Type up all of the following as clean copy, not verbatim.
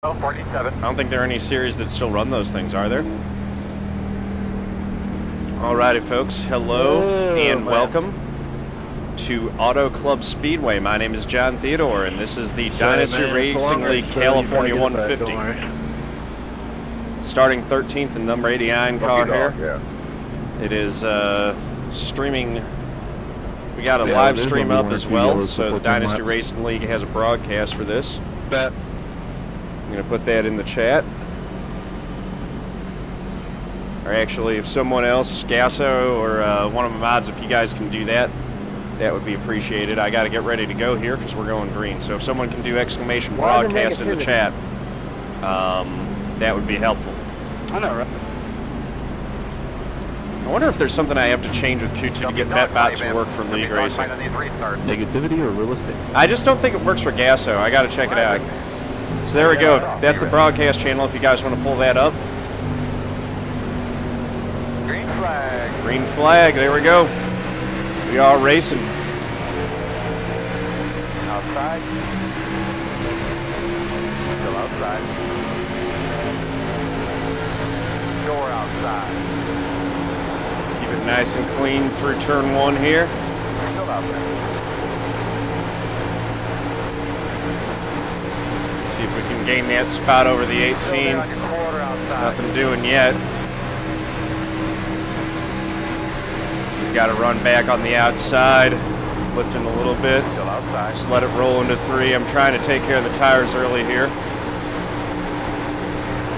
47. I don't think there are any series that still run those things, are there? Alrighty, folks. Hello and welcome to Auto Club Speedway. My name is John Theodore, and this is the Dynasty Racing League California 150. Starting 13th in number 89 car here. Yeah. It is streaming. We got a live stream up as well, so the Dynasty Racing League has a broadcast for this. I'm going to put that in the chat. Or actually, if someone else, Gasso or one of my mods, if you guys can do that, that would be appreciated. I got to get ready to go here because we're going green. So if someone can do exclamation broadcast in the chat, that would be helpful. I know, right? I wonder if there's something I have to change with Q2 to get MetBot to work for League Racing. Negativity or real estate? I just don't think it works for Gasso. I got to check it out. So there we go. That's the broadcast channel if you guys want to pull that up. Green flag. Green flag. There we go. We are racing. Outside. Still outside. Door outside. Keep it nice and clean through turn one here. Still out there. See if we can gain that spot over the 18. Nothing doing yet. He's got to run back on the outside, lifting a little bit. Just let it roll into 3. I'm trying to take care of the tires early here.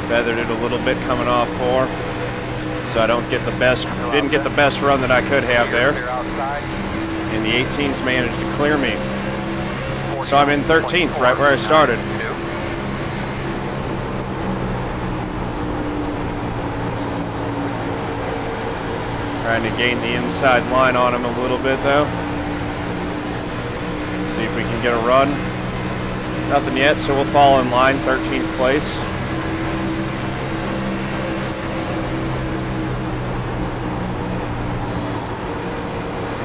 Feathered it a little bit coming off 4, so I don't get the best. Didn't get the best run that I could have there. And the 18's managed to clear me. So I'm in 13th, right where I started. Trying to gain the inside line on him a little bit, though. See if we can get a run. Nothing yet, so we'll fall in line, 13th place.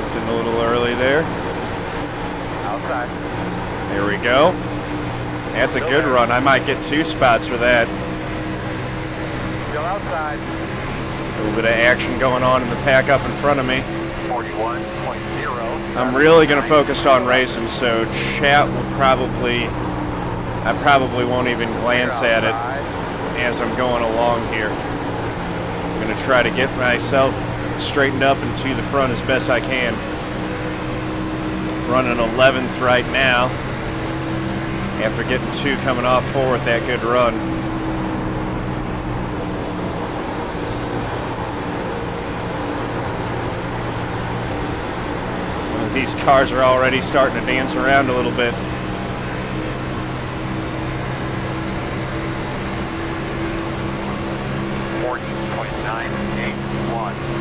Lifting a little early there. Outside. There we go. That's a good run. I might get 2 spots for that. Still outside. A little bit of action going on in the pack up in front of me. 41.0. I'm really going to focus on racing, so chat will probably, I probably won't even glance at it as I'm going along here. I'm going to try to get myself straightened up and to the front as best I can. Running 11th right now after getting 2 coming off 4 with that good run. These cars are already starting to dance around a little bit.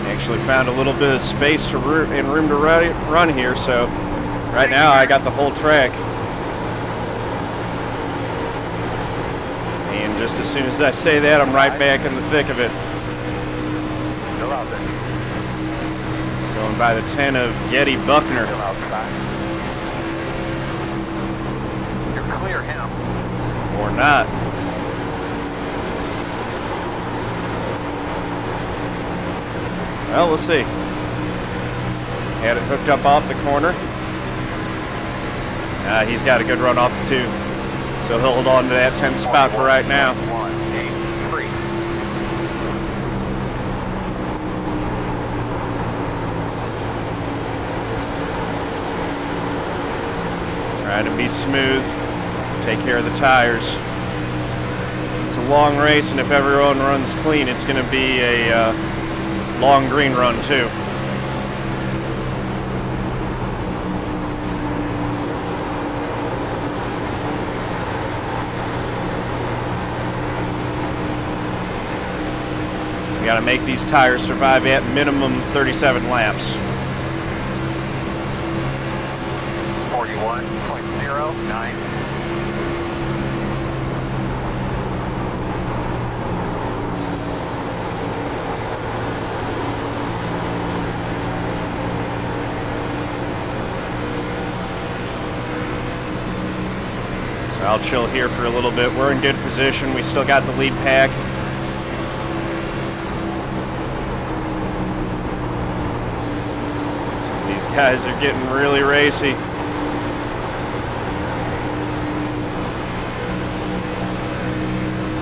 Actually found a little bit of space to room to run here, so right now I got the whole track. And just as soon as I say that, I'm right back in the thick of it. Still out there. Going by the 10 of Getty Buckner. You clear him. Or not. Well, we'll see. Had it hooked up off the corner. He's got a good run off the 2. So he'll hold on to that 10th spot for right now. Trying to be smooth, take care of the tires. It's a long race, and if everyone runs clean, it's going to be a long green run too. We got to make these tires survive at minimum 37 laps. 41.09. I'll chill here for a little bit. We're in good position. We still got the lead pack. These guys are getting really racy.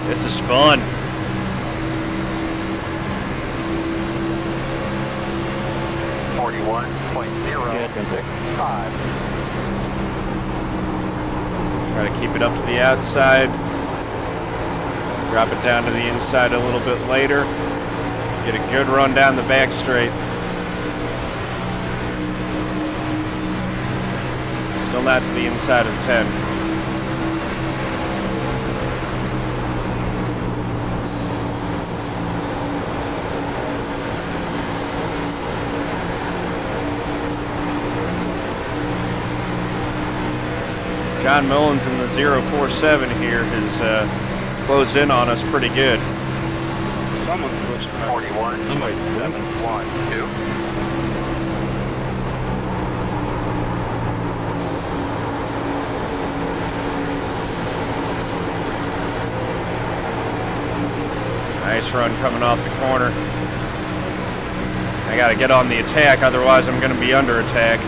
This is fun. Try to keep it up to the outside. Drop it down to the inside a little bit later. Get a good run down the back straight. Still not to the inside of 10. John Mullins in the 047 here has closed in on us pretty good. Someone's close to 41. 712. Nice run coming off the corner. I got to get on the attack, otherwise I'm going to be under attack.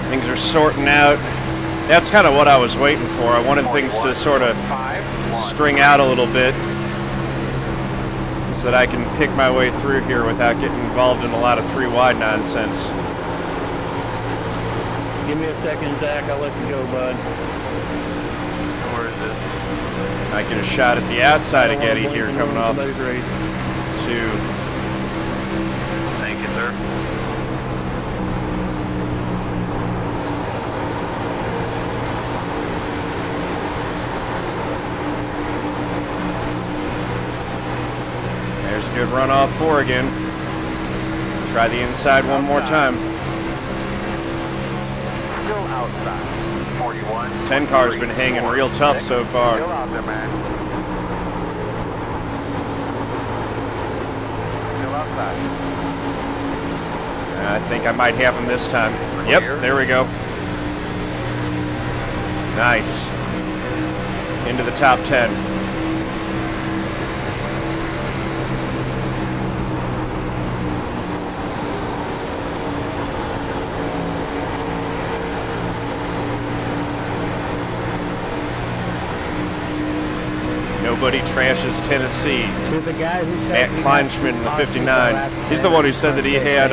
Things are sorting out. That's kind of what I was waiting for. I wanted things to sort of string out a little bit so that I can pick my way through here without getting involved in a lot of three wide nonsense. Give me a second, Zach. I'll let you go, bud. Where is it? I get a shot at the outside of Getty here coming off 2. Thank you, sir. There's a good run off 4 again. Try the inside one more time. Still outside. 41. This 10 car's been hanging real tough so far. Still out there, man. Still outside. I think I might have him this time. Yep, there we go. Nice. Into the top 10. Nobody trashes Tennessee. Matt Kleinschmidt in the 59. He's the one who said that he had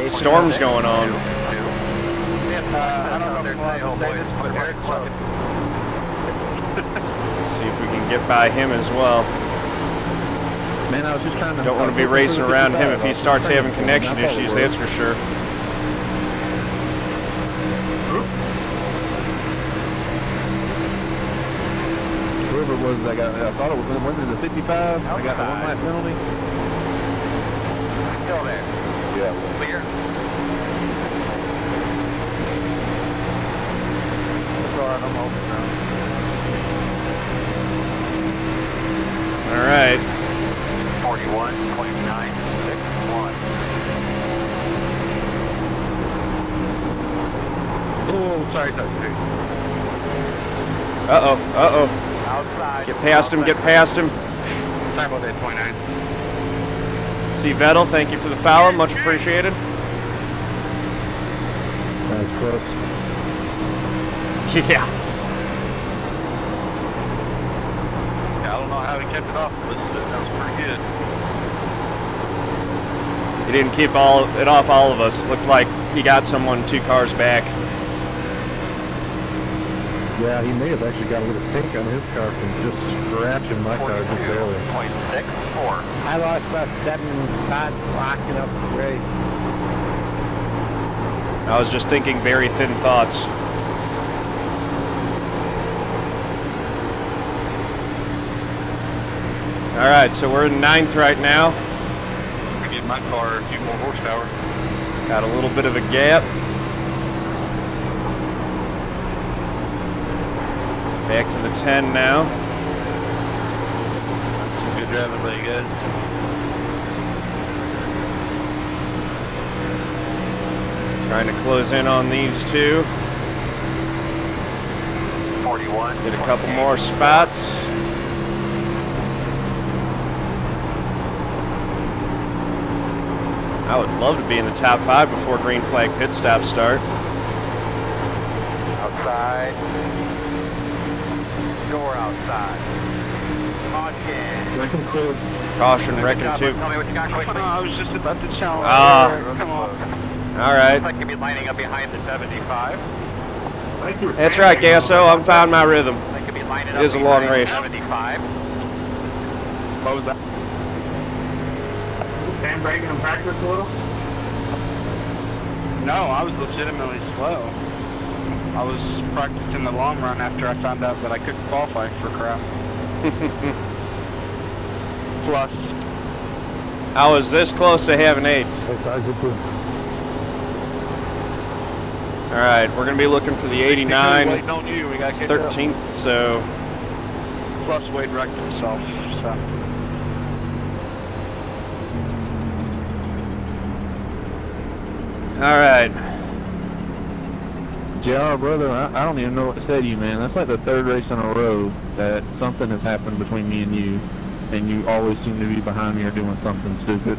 storms going on. Let's see if we can get by him as well. Man, I was just trying to. Don't want to be racing around him if he starts having connection issues, that's for sure. Was I thought it was going to the 55. I got the 1 lap penalty. Still there. Yeah. Clear. Sorry, I'm open now. All right. 41.961. Oh, sorry. Uh-oh, uh-oh. Outside. Get past him, get past him. Sorry about that, 29. See Vettel, thank you for the follow, much appreciated. That was close. Yeah. I don't know how he kept it off, but that was pretty good. He didn't keep it off all of us. It looked like he got someone 2 cars back. Yeah, he may have actually got a little pink on his car from just scratching my car just barely. 0.64. I lost about 7 spots locking up the race. I was just thinking very thin thoughts. All right, so we're in 9th right now. I give my car a few more horsepower. Got a little bit of a gap. Back to the 10 now. Good driving by you guys. Trying to close in on these two. 41. Get a couple more spots. I would love to be in the top 5 before green flag pit stops start. Outside. Door outside. Caution. Caution, reckon 2. Tell me what you got quickly. I was just about to challenge. Ah. Come on. All right. Looks like you'll be lining up behind the 75. That's right, Gasso. I'm finding my rhythm. That could be lining It up is a long behind the race. 75. What was that? Handbraking and practice a little? No, I was legitimately slow. I was practicing the long run after I found out that I couldn't qualify for crap. Plus, I was this close to having 8th. All right, we're going to be looking for the 89. waiting on you. We got It's 13th, so Plus, Wade wrecked himself. So. all right. JR, brother, I don't even know what to say to you, man. That's like the 3rd race in a row that something has happened between me and you always seem to be behind me or doing something stupid.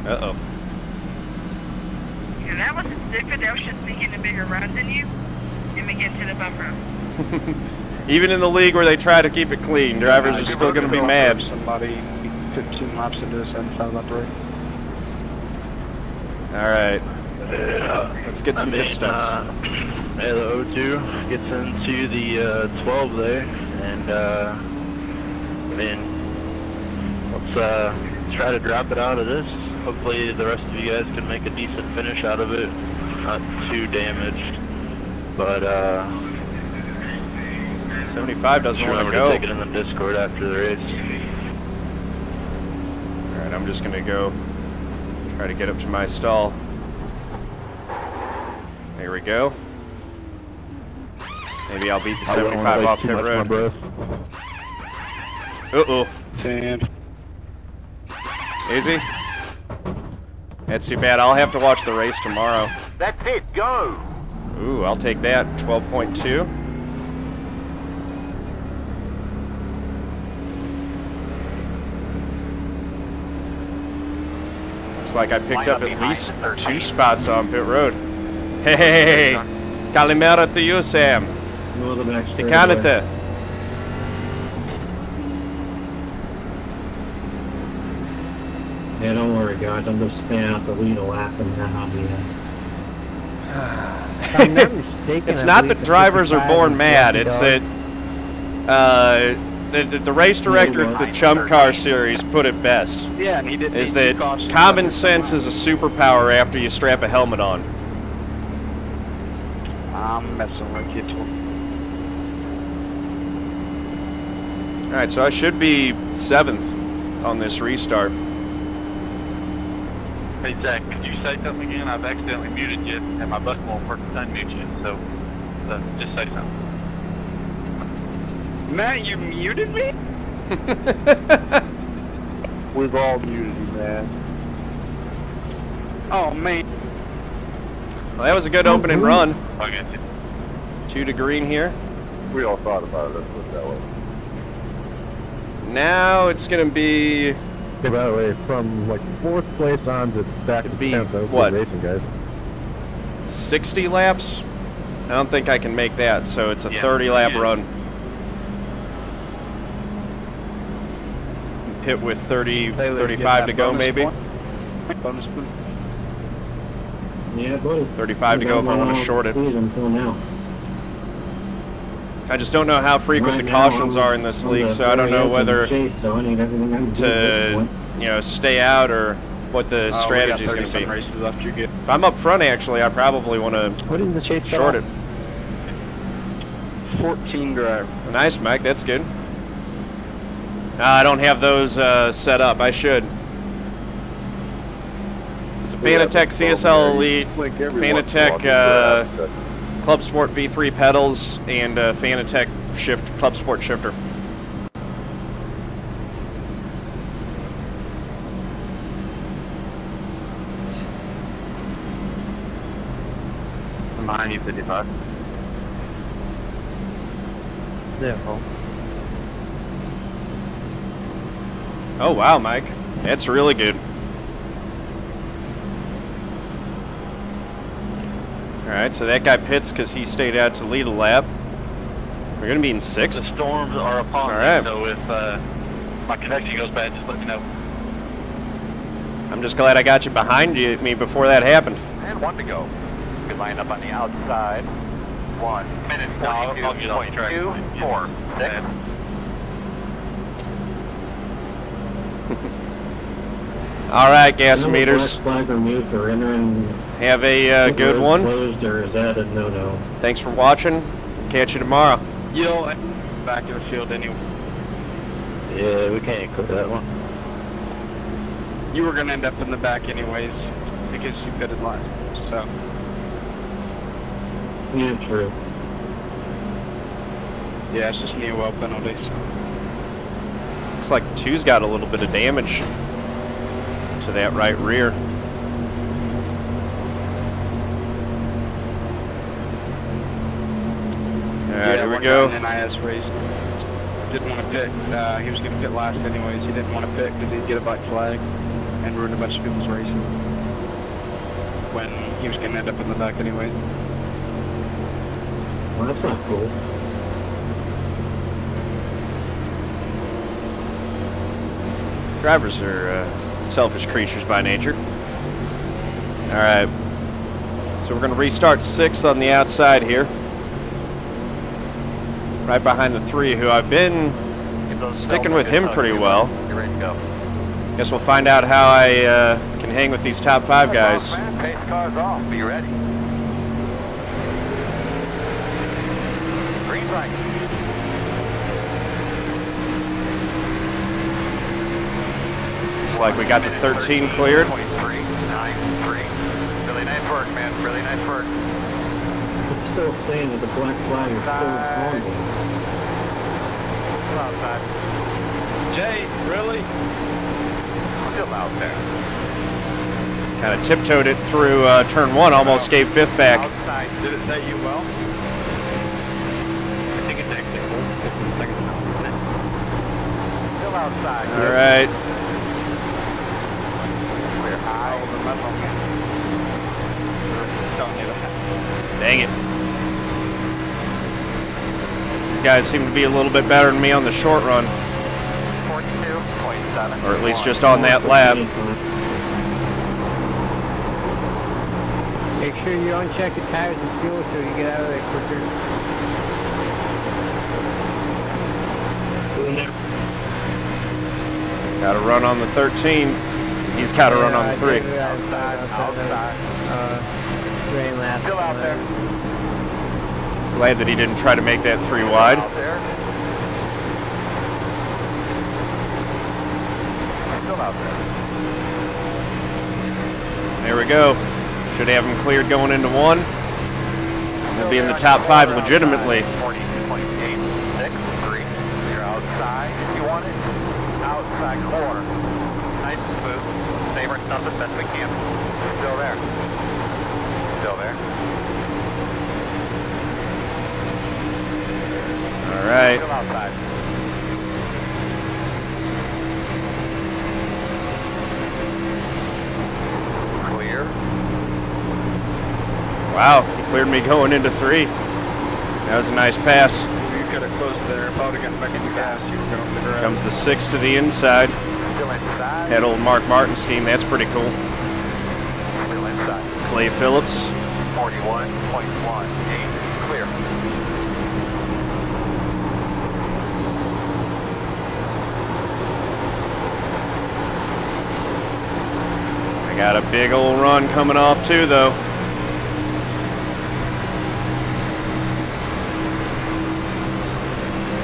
Uh-oh. Yeah, that wasn't stupid. That was just me getting a bigger run than you and me getting to the bumper. Even in the league where they try to keep it clean, drivers are still going to be mad. Somebody 15 laps into a 75 lap race. All right. Let's get some pit stops. The O2 gets into the 12 there, and let's try to drop it out of this. Hopefully the rest of you guys can make a decent finish out of it. Not too damaged, but 75 doesn't want to remember go. to take it in the Discord after the race. All right, I'm just going to go try to get up to my stall. There we go. Maybe I'll beat the 75 off pit road. Uh-oh. Sand. Easy. That's too bad. I'll have to watch the race tomorrow. That's it. Go. Ooh, I'll take that. 12.2. Looks like I picked up at least 2 spots on pit road. Hey, Kalimera to you, Sam. Tikanete. Yeah, don't worry, guys. I'm just staying out the lead a lap and then I'll be If I'm not mistaken, It's I not believe that drivers are 55 born and mad. 50 It's dollars. that the race director at the Chump Car Series put it best. Yeah, and he didn't. Is that common sense is a superpower after you strap a helmet on. I'm messing with you too. Alright, so I should be 7th on this restart. Hey Zach, could you say something again? I've accidentally muted you, and my button won't work to unmute you, so just say something. Matt, you muted me? We've all muted you, man. Oh, man. Well, that was a good opening run. I got you. 2 to green here. We all thought about it, let's put it that way. Now it's going to be... Hey, by the way, from like 4th place on to back to It'd be 10th, that was what? good racing, guys. 60 laps? I don't think I can make that, so it's a Yeah, 30-lap yeah. run. Pit with 35 to go, maybe. Bonus point. Yeah, buddy. 35 to go if I want to short it. Until now. I just don't know how frequent Right the now, cautions I'm are in this on league, the so I don't know very edge of the whether chase, so I need everything I can do at this to, point. you know, stay out or what the strategy is going to be. Races left, you're good. If I'm up front, actually, I probably want to What is the chase? short it. 14 drive. Nice, Mike. That's good. I don't have those set up. I should. It's a Fanatec CSL Elite, Fanatec Club Sport V3 pedals and Fanatec shift, Club Sport shifter. Behind you, 55. Yeah. Oh wow, Mike, that's really good. All right, so that guy pits because he stayed out to lead a lap. We're gonna be in 6th. The storms are upon All right. me, so if my connection goes bad, just let me know. I'm just glad I got you behind me before that happened. And 1 to go. Good line up on the outside. 1 minute No, I'll get off track. 42.46. All right, gas meters. Flag removed for entering. Have a good one. Closed, or is that a no-no? Thanks for watching. Catch you tomorrow. Yo, back of the field anyway. Yeah, we can't cook that one. You were going to end up in the back anyways because you pitted last. So, Yeah, true. yeah, it's just new well penalties. Looks like the 2's got a little bit of damage to that right rear. All right, here we go. In NIS race, didn't want to pit. He was going to pit last anyways. He didn't want to pit because he'd get a black flag and ruin a bunch of people's racing. When he was going to end up in the back anyways. Well, that's not cool. Drivers are selfish creatures by nature. All right, so we're going to restart 6th on the outside here. Right behind the 3, who I've been sticking with him pretty well. You're ready to go. Guess we'll find out how I can hang with these top 5 guys. Pace car's off. Be ready. Green light. Looks like we got the 13 cleared. 0.393. Really nice work, man. Really nice work. I'm still saying that the black flag is still on me. Still outside. Jay, really? Still out there. Kind of tiptoed it through turn 1, almost gave 5th back. Outside. Did it say you well? I think it's actually 15 seconds now. Still outside. All right. Clear high. Telling you that. Dang it. These guys seem to be a little bit better than me on the short run, 42.7. or at least just on that lap. Make sure you uncheck the tires and fuel so you get out of there quicker. Got to run on the 13. He's got to run on the 3. Outside. Drain lap. Still out there. Glad that he didn't try to make that 3 wide. Out there. Still out there. There we go. Should have him cleared going into 1. He'll be in the top 5 legitimately. 40.863. You're outside if you want it. Outside corner. Nice and smooth. Saber stuff as best we can. Still there. Still there. All right. Still outside. Clear. Wow, he cleared me going into 3. That was a nice pass. You could have closed there. If I would have gotten back in your gas, you were going to figure out. Comes the 6 to the inside. Still inside. That old Mark Martin scheme, that's pretty cool. Still inside. Clay Phillips. 41.18. Clear. I got a big old run coming off too, though.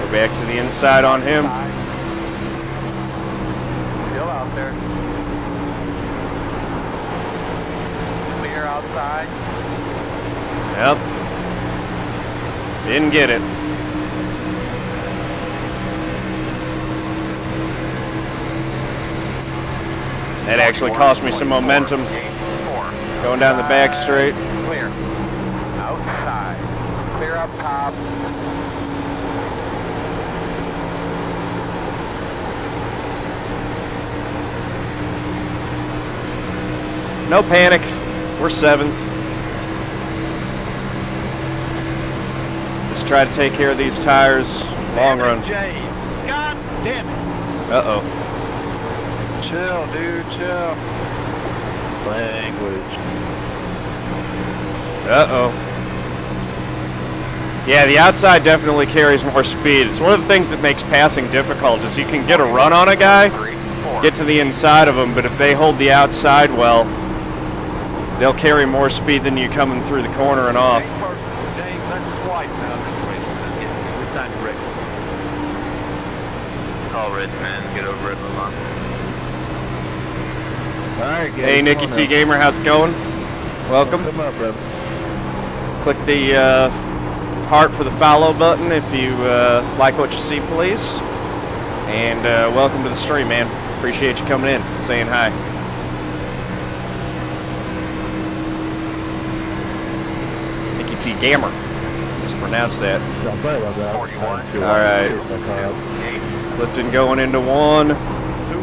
Go back to the inside on him. Still out there. Clear outside. Yep. Didn't get it. That actually cost me some momentum. Going down the back straight. Clear. Outside. Clear up top. No panic. We're 7th. Just try to take care of these tires long run. God damn it. Uh-oh. Chill, dude, chill. Language. Uh-oh. Yeah, the outside definitely carries more speed. It's one of the things that makes passing difficult is you can get a run on a guy, get to the inside of them, but if they hold the outside well, they'll carry more speed than you coming through the corner and off. James, that's twice now. This time Rick. All right, man. Get over it, Lamont. Alright, guys. Hey, Nicky T Gamer, how's it going? Welcome. Come up, brother. Click the heart for the follow button if you like what you see, please. And welcome to the stream, man. Appreciate you coming in, saying hi. Nicky T Gamer. Mispronounce that. Sorry about that. 41. Alright. Clifton going into 1. 2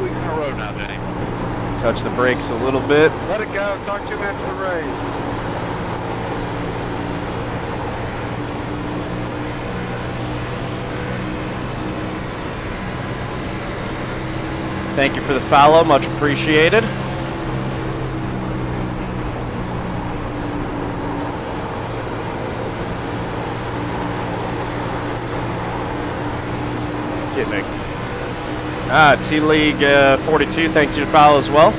weeks in a row now, James. Touch the brakes a little bit. Let it go. Talk to him after the race. Thank you for the follow, much appreciated. Get Nick. T-League 42, thanks for your follow as well.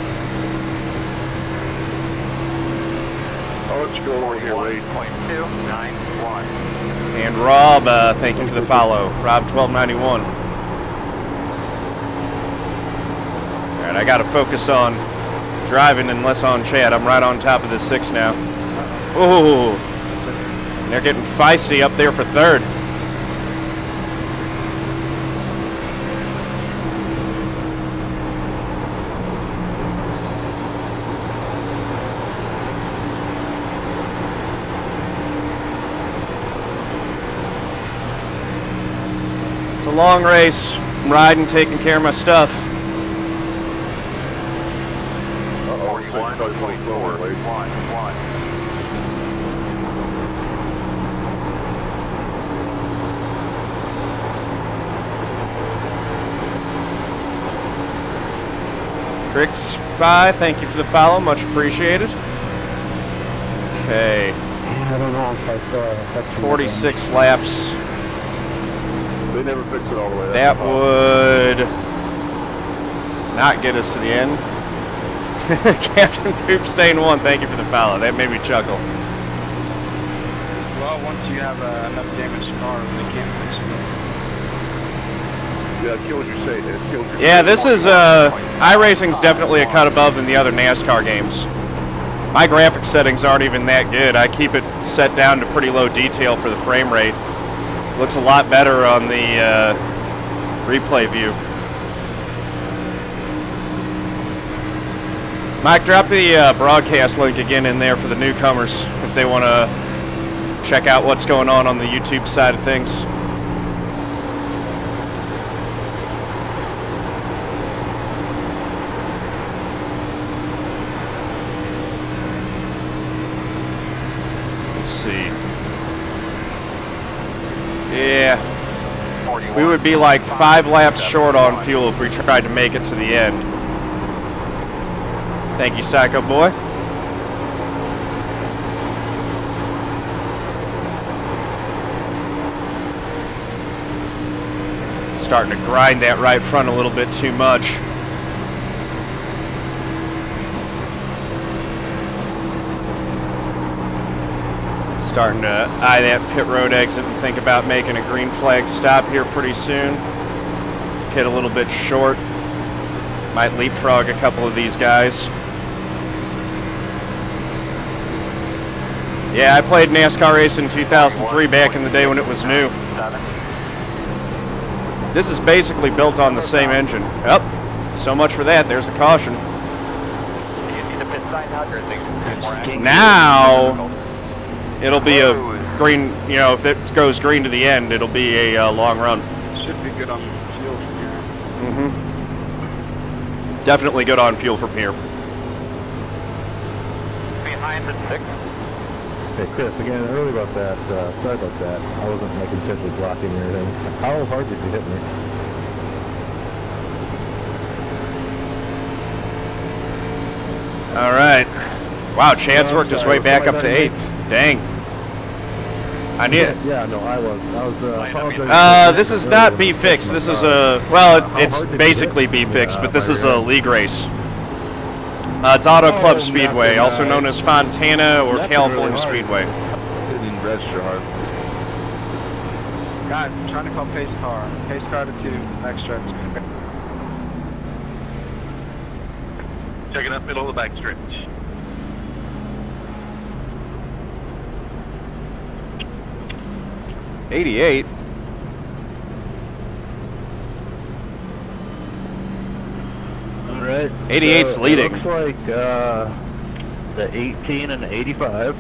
Oh, let's go over here, Wade. .291. And Rob, thank you for the follow. Rob1291. Alright, I gotta focus on driving and less on Chad. I'm right on top of this 6 now. Ooh. And they're getting feisty up there for 3rd. It's a long race. I'm riding, taking care of my stuff. 41.4. 1. Cricks 5, thank you for the follow, much appreciated. Okay. I don't know if I saw 46 laps. They never fix it all the way. That would not get us to the end. Captain Poopstain 1, thank you for the follow. That made me chuckle. Well, once you have enough damaged cars, they can't fix it. Yeah, it kills your state. It kills your Yeah, this is, iRacing's definitely a cut above than the other NASCAR games. My graphics settings aren't even that good. I keep it set down to pretty low detail for the frame rate. Looks a lot better on the replay view. Mike, drop the broadcast link again in there for the newcomers if they want to check out what's going on the YouTube side of things. Let's see. Yeah. We would be like 5 laps short on fuel if we tried to make it to the end. Thank you, Psycho Boy. Starting to grind that right front a little bit too much. Starting to eye that pit road exit and think about making a green flag stop here pretty soon. Pit a little bit short. Might leapfrog a couple of these guys. Yeah, I played NASCAR race in 2003 back in the day when it was new. This is basically built on the same engine. Yep. So much for that. There's a caution. Now, it'll be a green, you know, if it goes green to the end, it'll be a long run. Should be good on fuel from here. Mm-hmm. Definitely good on fuel from here. Behind the 6. Hey Chris, again, early about that, sorry about that. I wasn't like intentionally blocking or anything. How hard did you hit me? All right. Wow, Chad's worked his way back up to 8th. Dang. I need it. Yeah, no, I was this is not B fixed. This is a, well, it's basically B fixed, but this is a league race. It's Auto Club Speedway, also known as Fontana or California Speedway. Didn't register hard. Guys, I'm trying to call pace car. Pace car to 2, extra. Checking up middle of the backstretch. '88. All right. 88's so leading. It looks like the 18 and the 85.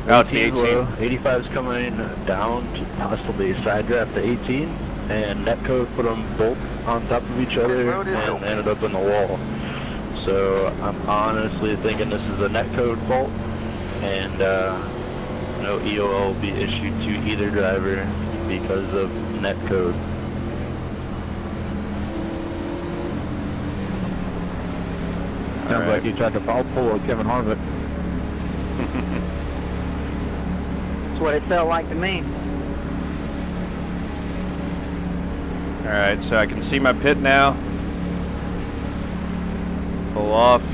Oh, it's the 18. 85's coming down to possibly side draft the 18, and netcode put them both on top of each other and ended up in the wall. So I'm honestly thinking this is a netcode fault, and no EOL will be issued to either driver because of netcode. Sounds like you tried to foul pull Kevin Harvick. That's what it felt like to me. All right, so I can see my pit now. Pull off.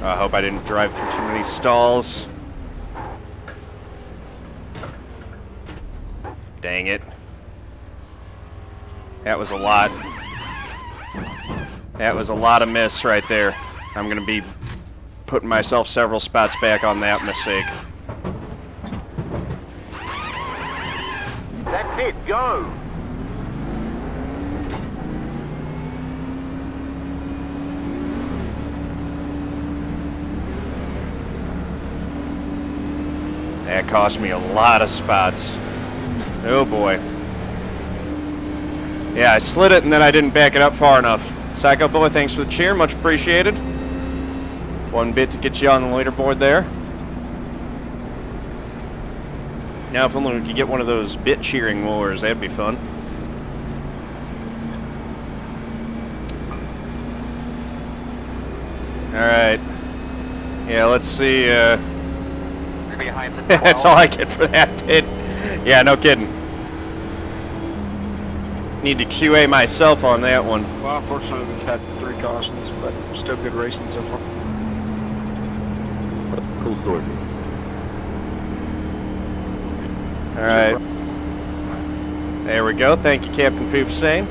I hope I didn't drive through too many stalls. Dang it. That was a lot. That was a lot of miss right there. I'm going to be putting myself several spots back on that mistake. That's it, go! That cost me a lot of spots. Oh boy. Yeah, I slid it and then I didn't back it up far enough. Psycho Boy, thanks for the cheer, much appreciated. 1 bit to get you on the leaderboard there. Now if only we could get one of those bit cheering wars, that'd be fun. Alright. Yeah, let's see, Behind the 12. that's all I get for that pit. Yeah, no kidding. Need to QA myself on that one. Well, unfortunately, we've had 3 cautions, but still good racing so far. Cool story. Alright. There we go. Thank you, Captain Poopsane.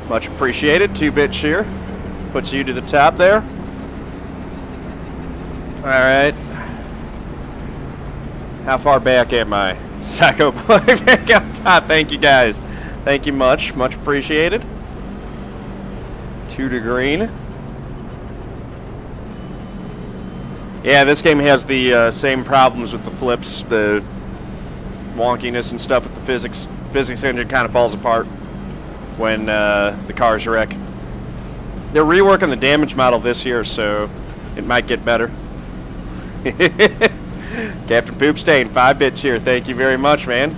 Much appreciated. 2-bit cheer. Puts you to the top there. Alright. How far back am I? Psycho Boy back on top. Thank you guys. Thank you much. Much appreciated. 2 to green. Yeah, this game has the same problems with the flips, the wonkiness and stuff with the physics. Physics engine kind of falls apart when the cars wreck. They're reworking the damage model this year, so it might get better. Captain Poopstain, 5-bit cheer. Thank you very much, man.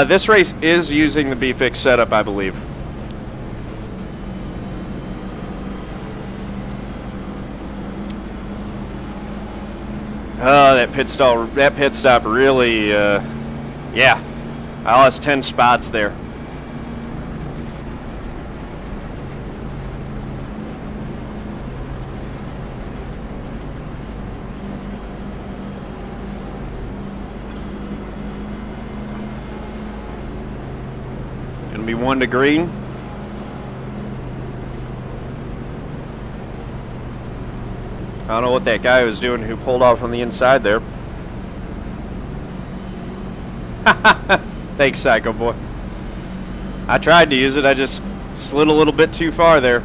This race is using the B-Fix setup, I believe. Oh, that pit stop really, yeah. I lost 10 spots there. Gonna be 1 to green. I don't know what that guy was doing who pulled off on the inside there. Thanks, Psycho Boy. I tried to use it, I just slid a little bit too far there.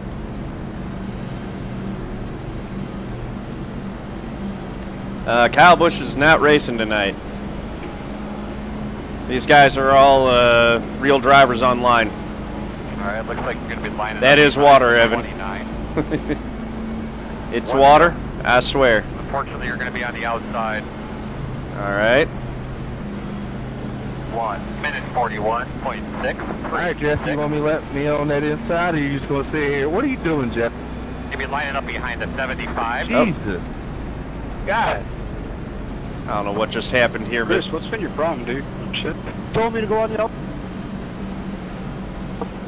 Kyle Busch is not racing tonight. These guys are all real drivers online. Alright, looks like you're going to be lining up. That is water, Evan. It's water? I swear. Unfortunately, you're going to be on the outside. Alright. 1 minute 41.6. Alright, Jeff, you want me to let me on that inside, or you just going to sit here? What are you doing, Jeff? You'll be lining up behind the 75. Jesus. God. I don't know what just happened here, but... Chris, what's been your problem, dude? Shit. Told me to go on the outside.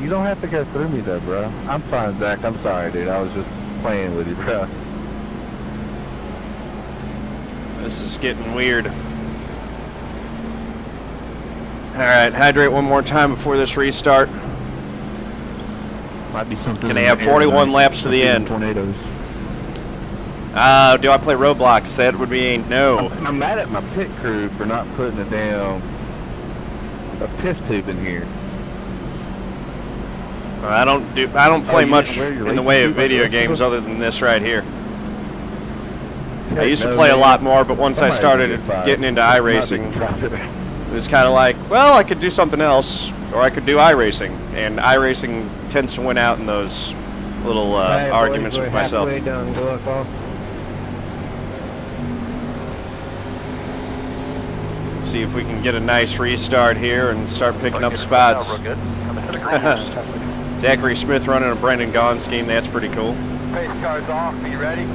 You don't have to go through me, though, bro. I'm fine, Zach. I'm sorry, dude. I was just playing with you, bro. This is getting weird. Alright, hydrate one more time before this restart. Might be something. Can they have 41 laps to the end? Tornadoes. Do I play Roblox? That would be a no. I'm mad at my pit crew for not putting a damn piss tube in here. I don't play much in the way of video games other than this right here. I used to play a lot more, but once I started getting into iRacing, it was kind of like, well, I could do something else, or I could do iRacing, and iRacing tends to win out in those little arguments with myself. Let's see if we can get a nice restart here and start picking up spots. Zachary Smith running a Brendan Gaughan scheme, that's pretty cool. Pace car's off, are you ready?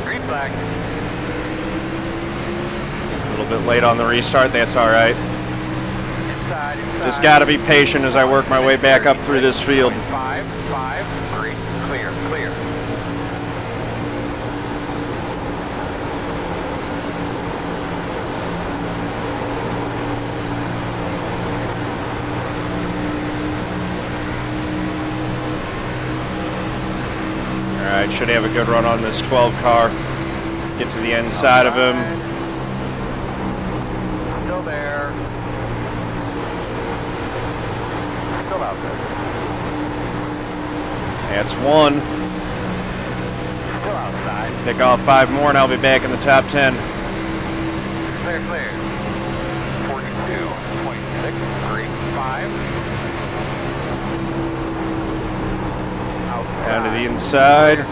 Green flag. A little bit late on the restart, that's alright. Inside. Just gotta be patient as I work my way back up through this field. 5, 3, clear. Alright, should have a good run on this 12 car. Get to the end side of him. Still there. Still out there. That's one. Still outside. Pick off 5 more and I'll be back in the top 10. Clear. 42.635. Down to the inside.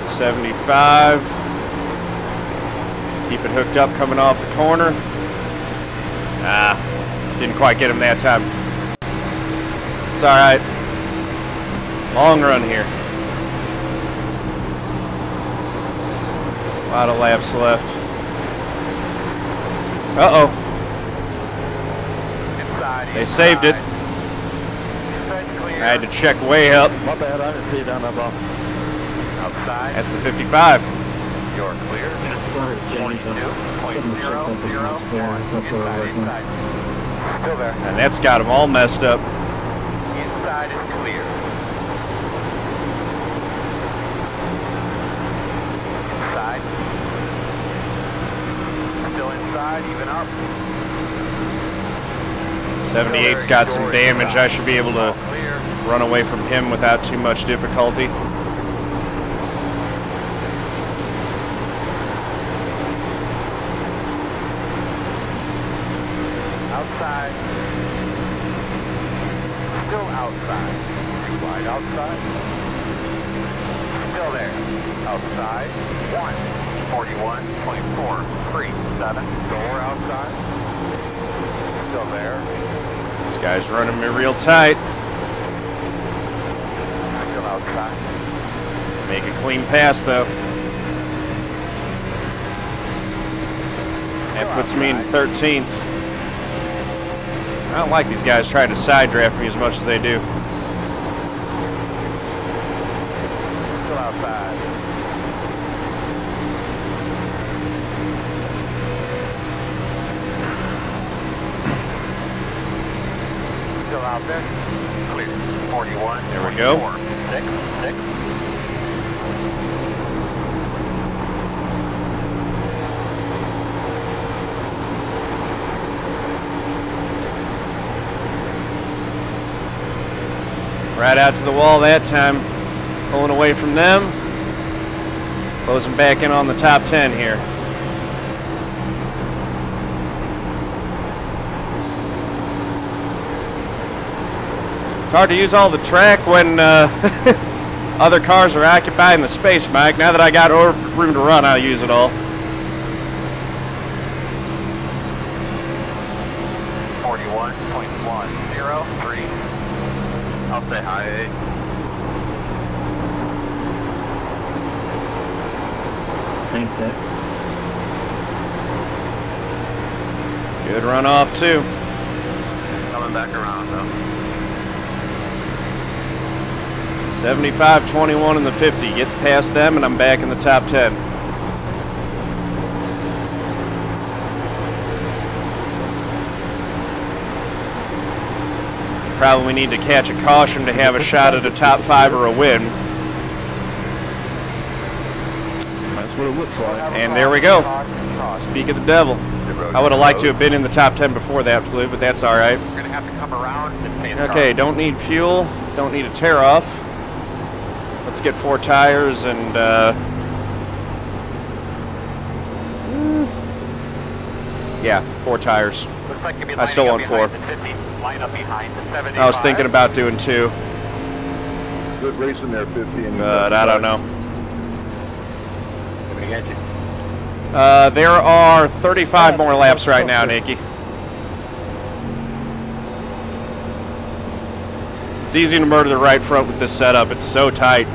75. Keep it hooked up coming off the corner. Didn't quite get him that time. It's alright. Long run here. A lot of laps left. Uh-oh. They saved it. I had to check way up. My bad, I didn't see it down that bottom. Outside. That's the 55. You're clear. 22.001. Inside. Still there. And that's got them all messed up. Inside is clear. Inside. Still inside, even up. 78's got some damage. I should be able to run away from him without too much difficulty. Outside. Still outside. Wide outside. Still there. Outside. 141.437. Door outside. Still there. This guy's running me real tight. Still outside. Make a clean pass though. That puts me in 13th. I don't like these guys trying to side draft me as much as they do. Still outside. Still out there. Clear. 41. There we go. 6, 6. Right out to the wall that time. Pulling away from them. Closing back in on the top 10 here. It's hard to use all the track when other cars are occupying the space, Mike. Now that I got room to run, I'll use it all. 41.103. I'll say hi. Thanks, Zach. Good runoff, too. Coming back around, though. 75-21 in the 50. Get past them, and I'm back in the top 10. Probably need to catch a caution to have a shot at a top 5 or a win. That's what it looks like. And there we go. Speak of the devil. I would have liked to have been in the top 10 before that flew, but that's all right. We're going to have to come around and stay in the Okay, car. don't need fuel. Don't need a tear off. Let's get 4 tires and yeah, 4 tires. Looks like you'll be I still lining up want 4. behind the 50, line up behind the 75. I was thinking about doing 2, Good racing there, 50. And but I don't know. Let me get you. There are 35 more laps right now, Nikki. It's easy to murder the right front with this setup. It's so tight.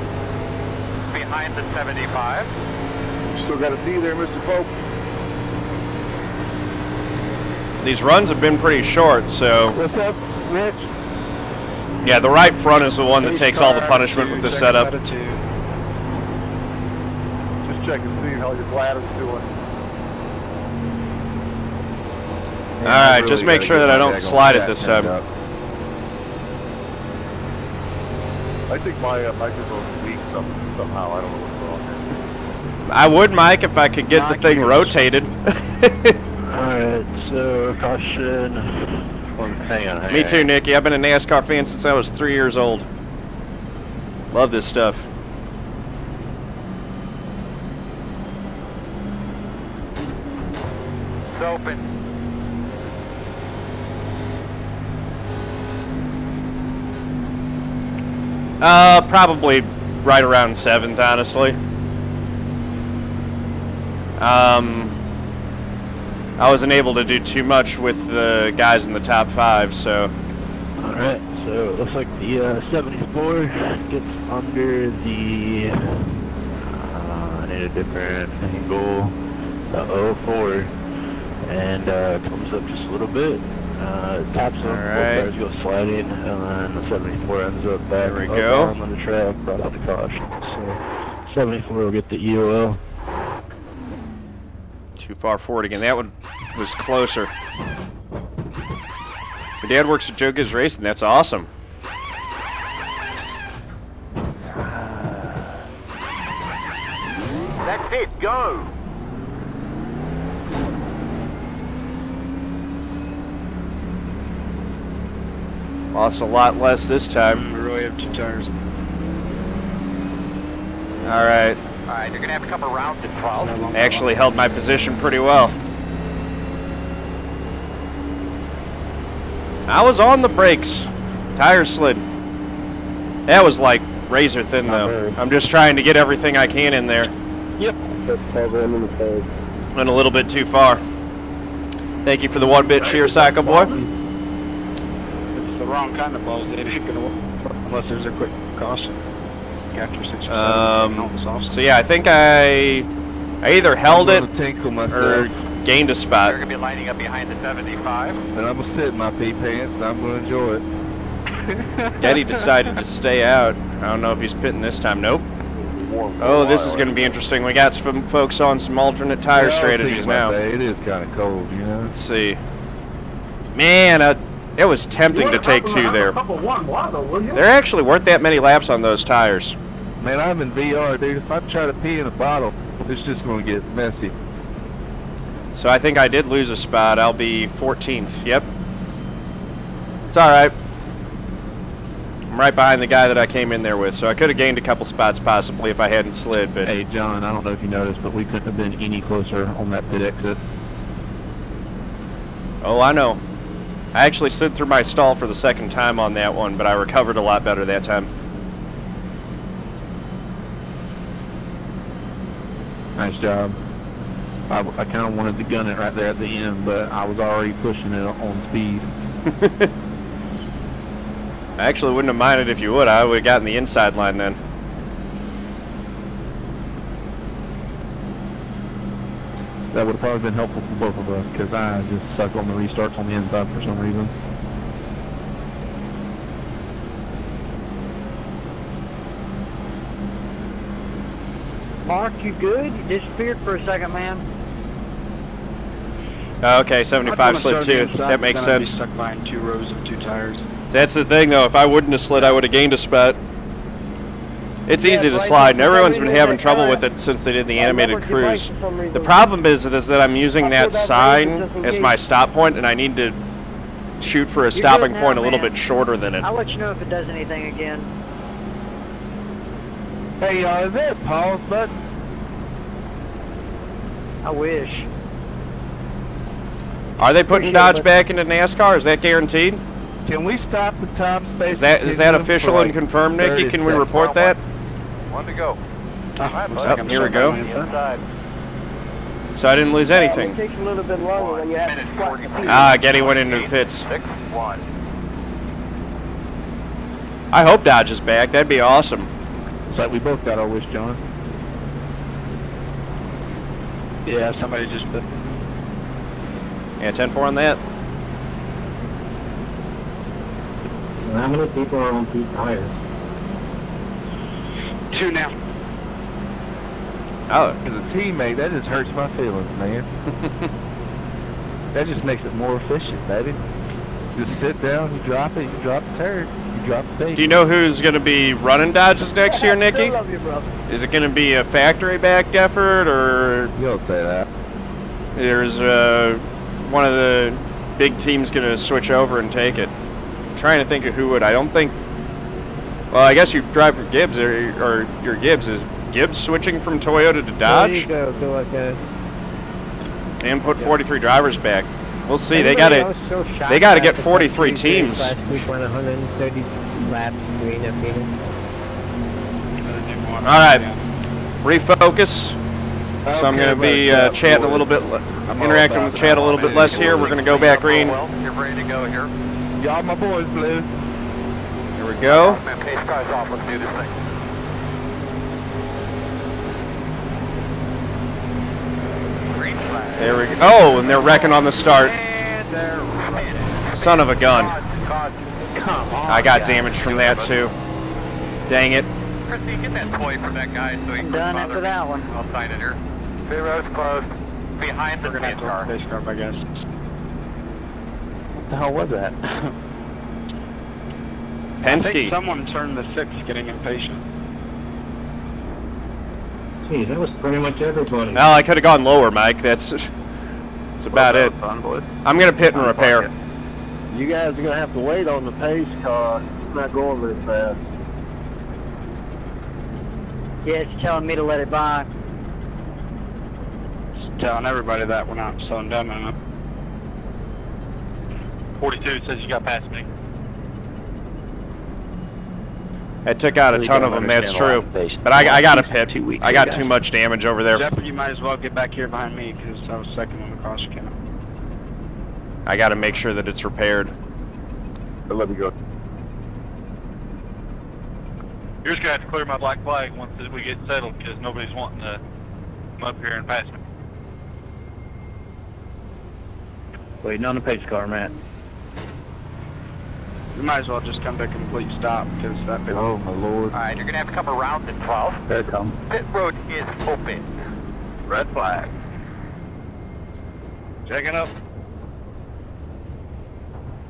Behind the 75. Still got a D there, Mr. Pope. These runs have been pretty short, so What's up, Rich? yeah, the right front is the one that takes all the punishment with this setup. Just checking to see how your bladder's doing. All right, just make sure that I don't slide it this time. I think my microphone's weak somehow. I don't know what's wrong here. I would, Mike, if I could get the thing rotated. Alright, so caution. Hang on. Me too, Nikki. I've been a NASCAR fan since I was 3 years old. Love this stuff. It's open. Probably right around 7th, honestly. I wasn't able to do too much with the guys in the top 5, so. Alright, so it looks like the 74 gets under the, I need a different angle, the 04, and comes up just a little bit. Taps on, both tires go sliding, and then the 74 ends up back there we go. on the track, brought out the caution. So 74 will get the EOL. Too far forward again. That one was closer. My dad works at Joe Gibbs Racing. That's awesome. That's it, go! Lost a lot less this time. We really have 2 tires. All right. All right, you're going to have to come around to 12. Actually held my position pretty well. I was on the brakes. Tires slid. That was like razor thin though. I'm just trying to get everything I can in there. Yep. Went a little bit too far. Thank you for the 1-bit cheer, Psycho Boy. It's the wrong kind of balls. It ain't gonna work unless there's a quick caution. After 6 or 7, So yeah, I think I either held it or gained a spot. You're going to be lining up behind the 75. And I'm gonna sit in my pee pants and I'm gonna enjoy it. Getty decided to stay out. I don't know if he's pitting this time. Nope. Oh, this is going to be interesting. We got some folks on some alternate tire strategies now. It is kind of cold, you know. Let's see. Man, It was tempting to take 2 there. There actually weren't that many laps on those tires. Man, I'm in VR, dude. If I try to pee in a bottle, it's just going to get messy. So I think I did lose a spot. I'll be 14th. Yep. It's all right. I'm right behind the guy that I came in there with, so I could have gained a couple spots possibly if I hadn't slid. But hey, John, I don't know if you noticed, but we couldn't have been any closer on that pit exit. Oh, I know. I actually slid through my stall for the second time on that one, but I recovered a lot better that time. Nice job. I kind of wanted to gun it right there at the end, but I was already pushing it on speed. I actually wouldn't have minded if you would. I would have gotten the inside line then. That would have probably been helpful for both of us, because I just suck on the restarts on the inside for some reason. Mark, you good? You disappeared for a second, man. Okay, 75 slid 2. That makes sense. Stuck behind 2 rows of 2 tires. That's the thing, though. If I wouldn't have slid, I would have gained a spot. It's easy to slide, and everyone's been having trouble with it since they did the animated cruise. The problem is that I'm using that sign as my stop point, and I need to shoot for a stopping point a little bit shorter than it. I'll let you know if it does anything again. Hey, is there a pause button? I wish. Are they putting Dodge back into NASCAR? Is that guaranteed? Can we stop the top space? Is that official and confirmed, Nikki? Can we report that? 1 to go. Oh, here we go. Inside. So I didn't lose anything. It takes a little bit longer when you have to squat the feet. Ah, Getty went into the pits. 6-1. I hope Dodge is back. That'd be awesome. It's like we both got our wish, John. Yeah, somebody just put. Yeah, 10-4 on that. How many people are on 2 tires? 2 now. Oh, As a teammate, that just hurts my feelings, man. That just makes it more efficient, baby. Just sit down, you drop it, you drop the turd, you drop the tape. do you know who's going to be running Dodges next year, Nikki? I love you, brother. Is it going to be a factory-backed effort, or You'll say that. there's one of the big teams going to switch over and take it? I'm trying to think of who would. I don't think. Well, I guess you drive for Gibbs, or your Gibbs. Is Gibbs switching from Toyota to Dodge? There you go like that. And put 43 drivers back. We'll see. They got to get 43 teams. Last week went 130 laps between them meetings. All right, refocus. So I'm going to be chatting a little bit, interacting with Chad a little bit less here. We're going to go back green. You're ready to go here. Y'all my boys, Blue. Here we go. Man, pace cars off. Let's do this thing. Green flag. There we go. Oh, and they're wrecking on the start. Son of a gun. Come on. I got damage from that too. Dang it. Christy, get that toy from that guy so he can Done bother after me. that one. I'll sign it here. Pit road's closed. Behind the We're gonna pace have to car. pace car, I guess. What the hell was that? I think Penske. someone turned the 6 getting impatient. Gee, that was pretty much everybody. Well, I could have gone lower, Mike. That's about it. Fun, boys. I'm going to pit and repair. You guys are going to have to wait on the pace car. It's not going very fast. Yeah, it's telling me to let it by. Just telling everybody that we're not slowing down enough. 42 says you got past me. I took out a ton of them, that's true. But I got a pit. I got too much damage over there. Jeffrey, you might as well get back here behind me because I was second when the caution came out. I got to make sure that it's repaired. Let me go. You're just going to have to clear my black flag once we get settled because nobody's wanting to come up here and pass me. Waiting on the pace car, Matt. You might as well just come to a complete stop because that bit. Oh, my Lord. All right, you're going to have a couple rounds at 12. There it comes. Pit road is open. Red flag. Checking up.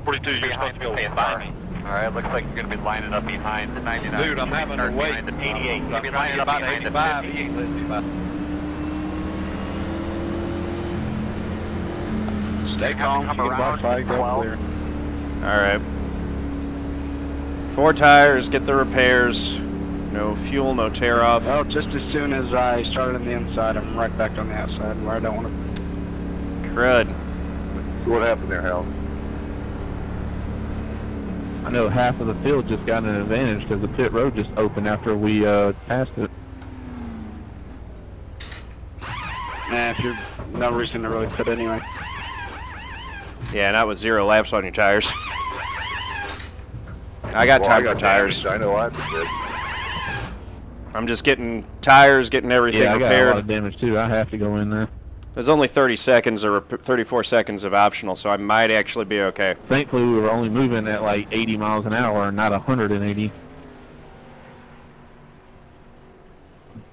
42, you're supposed to go behind me. Alright, looks like you're going to be lining up behind the 99. Dude, I'm having to wait. Behind the 88. You're going to be lining up about behind 85. the He 50. ain't letting me by. Stay calm, keep the black flag, go clear. Alright. 4 tires, get the repairs. No fuel, no tear off. Well, just as soon as I started on the inside, I'm right back on the outside where I don't want to. Crud. What happened there, Hal? I know half of the field just got an advantage because the pit road just opened after we passed it. Nah, if you're no reason to really pit anyway. Yeah, not with 0 laps on your tires. I got time for tires. I know I did. I'm just getting tires, getting everything Yeah, I got a repaired. lot of damage too. I have to go in there. There's only 30 seconds or 34 seconds of optional, so I might actually be okay. Thankfully, we were only moving at like 80 miles an hour, not 180.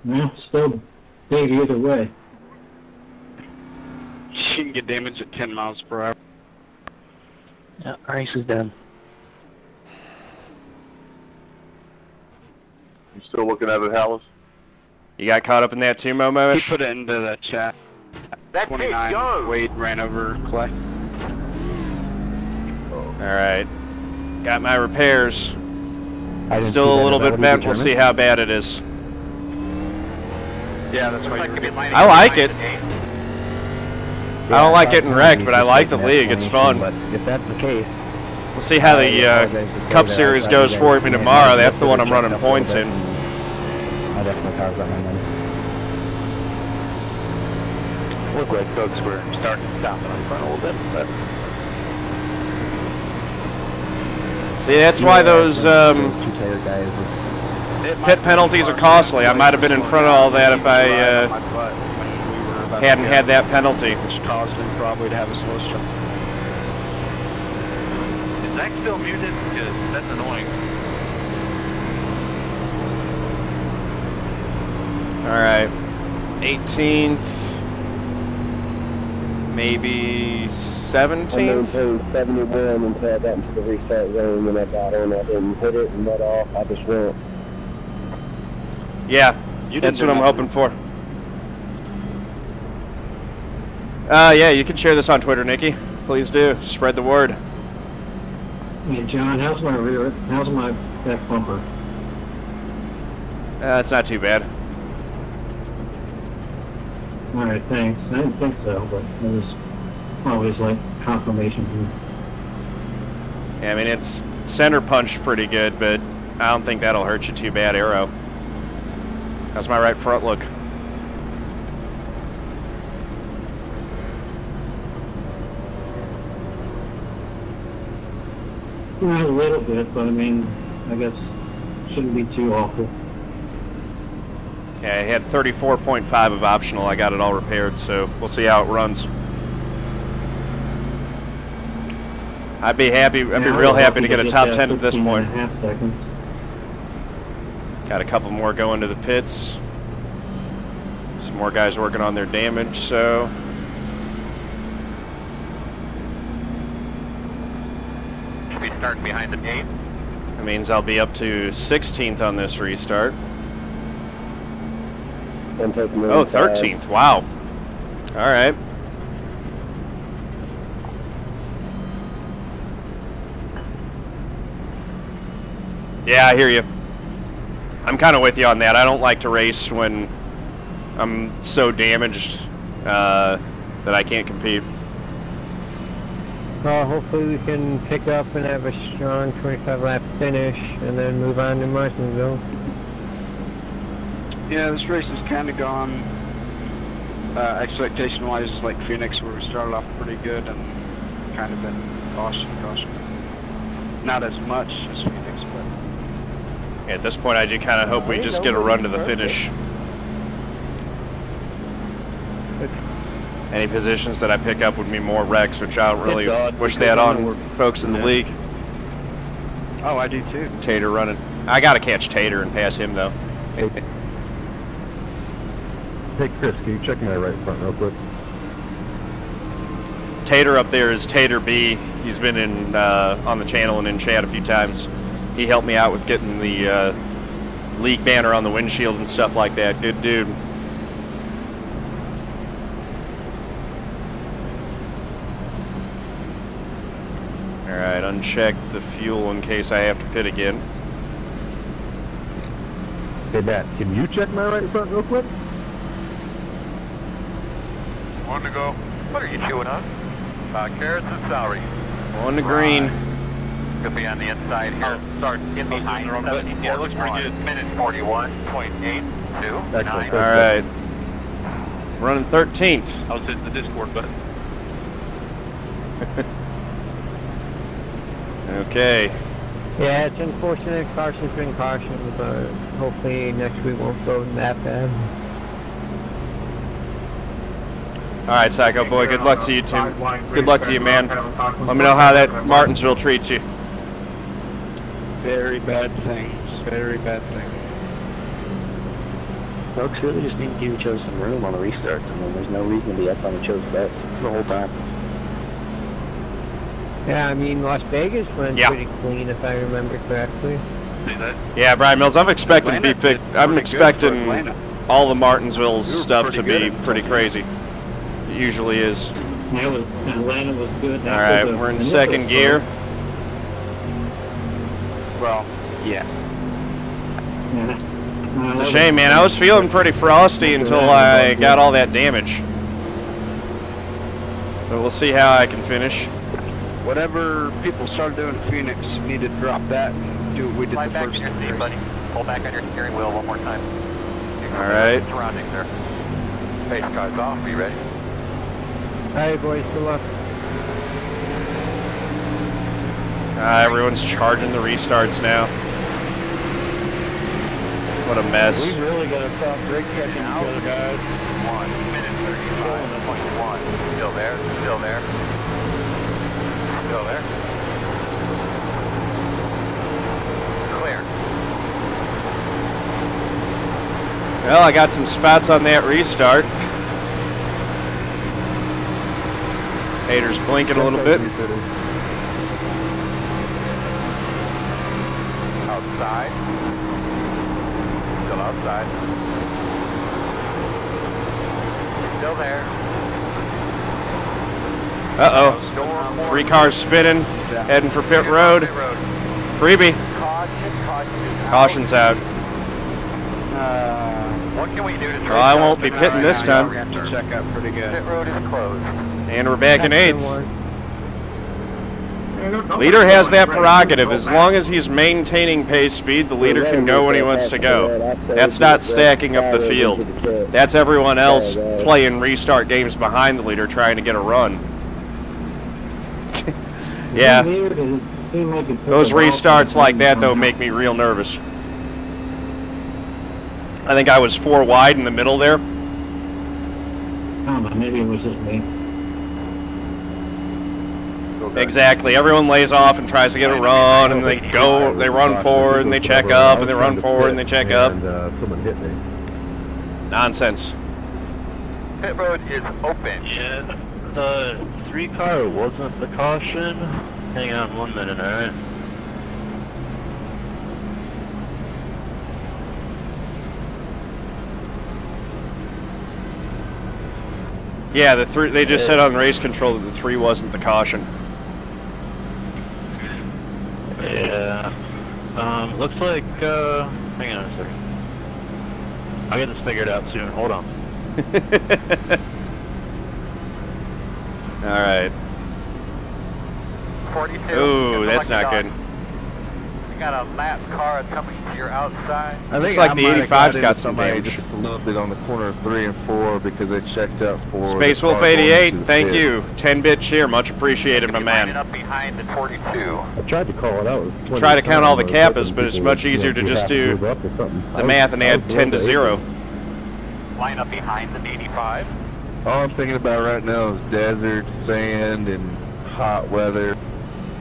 Well, still big either way. You can get damage at 10 miles per hour. Yeah, race is done. You still looking at it, Hallis? You got caught up in that too, He Momo-ish? put it into the chat. That's 29, it, go! Wade ran over Clay. Alright. Got my repairs. I didn't Still see a that. little Is that bit what he bent. We'll determined? see how bad it is. Yeah, that's Looks why like you you're were be lining I up like behind it. the 8. I don't like getting wrecked, but I like the league. It's fun. But if that's the case, We'll see how the Cup Series goes for me tomorrow. That's the one I'm running points in. I definitely cars behind them. Look like folks were starting to stop in front a little bit, but See, that's why those Two-tire guys. pit penalties are costly. I might have been in front of all that if I hadn't had that penalty. Which caused him probably to have a slow start. Is Zach still muted? Because that's annoying. Alright. 18th. Maybe 17th? 71 until I got into the restart zone and I got on. I didn't hit it and let off. I just went. Yeah, that's what I'm hoping for. Yeah, you can share this on Twitter, Nikki. Please do. Spread the word. Hey, John, how's my rear? How's my back bumper? It's not too bad. All right, thanks. I didn't think so, but it was always like confirmation. Yeah, I mean, it's center punched pretty good, but I don't think that'll hurt you too bad, Arrow. How's my right front look? Well, a little bit, but I mean, I guess shouldn't be too awful. Yeah, I had 34.5 of optional. I got it all repaired, so we'll see how it runs. I'd be happy. I'd be real happy to get a top 10 at this point. 15.5 seconds. Got a couple more going to the pits. Some more guys working on their damage, so. Should be starting behind the 8. That means I'll be up to 16th on this restart. Oh, 13th. Wow. All right. Yeah, I hear you. I'm kind of with you on that. I don't like to race when I'm so damaged that I can't compete. Hopefully we can pick up and have a strong 25-lap finish and then move on to Martinsville. Yeah, this race has kind of gone expectation-wise like Phoenix, where we started off pretty good and kind of been caution. Not as much as Phoenix, but Yeah, at this point, I do kind of hope we just get a run to the finish. Any positions that I pick up would be more wrecks, which I don't really wish that on folks in the league. oh, I do too. Tater running. I got to catch Tater and pass him, though. Hey, Chris, can you check my right front real quick? Tater up there is Tater B. He's been in on the channel and in chat a few times. He helped me out with getting the league banner on the windshield and stuff like that. Good dude. Alright, uncheck the fuel in case I have to pit again. Hey, Matt, can you check my right front real quick? One to go. What are you chewing on? Carrots and celery. On the green. Could be on the inside here. Oh, sorry. Get behind 74. Yeah, it looks pretty good. Minute 41.82. Alright. Running 13th. I was hitting the Discord button. Okay. Yeah, it's unfortunate Carson's been cautioned, but hopefully next week won't go that bad. Alright, Psycho Boy, good luck to you too. Good luck to you, man. Let me know how that Martinsville treats you. Very bad things. Very bad things. Folks really just need to give each other some room on the restart. I mean, there's no reason to be up on each other's bets the whole time. Yeah, I mean, Las Vegas went Yeah. pretty clean, if I remember correctly. Yeah, Brian Mills, I'm expecting to be fixed. I'm expecting all the Martinsville stuff to be pretty crazy. It usually is. Yeah, Atlanta was good. Alright, we're in second gear. Well, yeah. It's a shame, man. I was feeling pretty frosty until I got all that damage. But we'll see how I can finish. Whatever people started doing at Phoenix, need to drop that and do what we did Slide the back first in your time. seat, buddy. Pull back on your steering wheel one more time. Alright. Surroundings there. Pace car's off. Are you ready? Alright, boys, good luck. Everyone's charging the restarts now. What a mess. We really got to stop brake checking each other, guys. 1 minute 35.1. Still there. Still there. Still there. Clear. Well, I got some spots on that restart. Hater's blinking a little bit. Outside. Still outside. Still there. Uh-oh. 3 cars spinning, heading for pit road. Freebie. Caution's out. What can we do to Well, I won't be pitting this time. We have to check up pretty good. Pit road is closed. And we're back in 8th. Leader has that prerogative. As long as he's maintaining pace speed, the leader can go when he wants to go. That's not stacking up the field. That's everyone else playing restart games behind the leader trying to get a run. Yeah. Those restarts like that, though, make me real nervous. I think I was 4 wide in the middle there. I don't know, maybe it was just me. Exactly. Everyone lays off and tries to get a run, and they run forward, and they check up, and they run forward, and they check up. Someone hit me. Nonsense. Pit road is open. Yeah, the 3 car wasn't the caution. Hang on 1 minute, alright? Yeah, the 3. They just said on race control that the 3 wasn't the caution. Yeah. Looks like, hang on a second. I'll get this figured out soon. Hold on. Alright. 42. Ooh, that's not good. We got a lap car coming to your outside. Looks like the 85's got some damage. Just a little bit on the corner of 3 and 4 because they checked up for Space Wolf 88, thank you. 10-bit cheer, much appreciated, my man. Up behind the 42. I tried to call it out. Try to count all the kappas, but it's much easier to just do the math and add 10 to 0. Line up behind the 85. All I'm thinking about right now is desert, sand, and hot weather.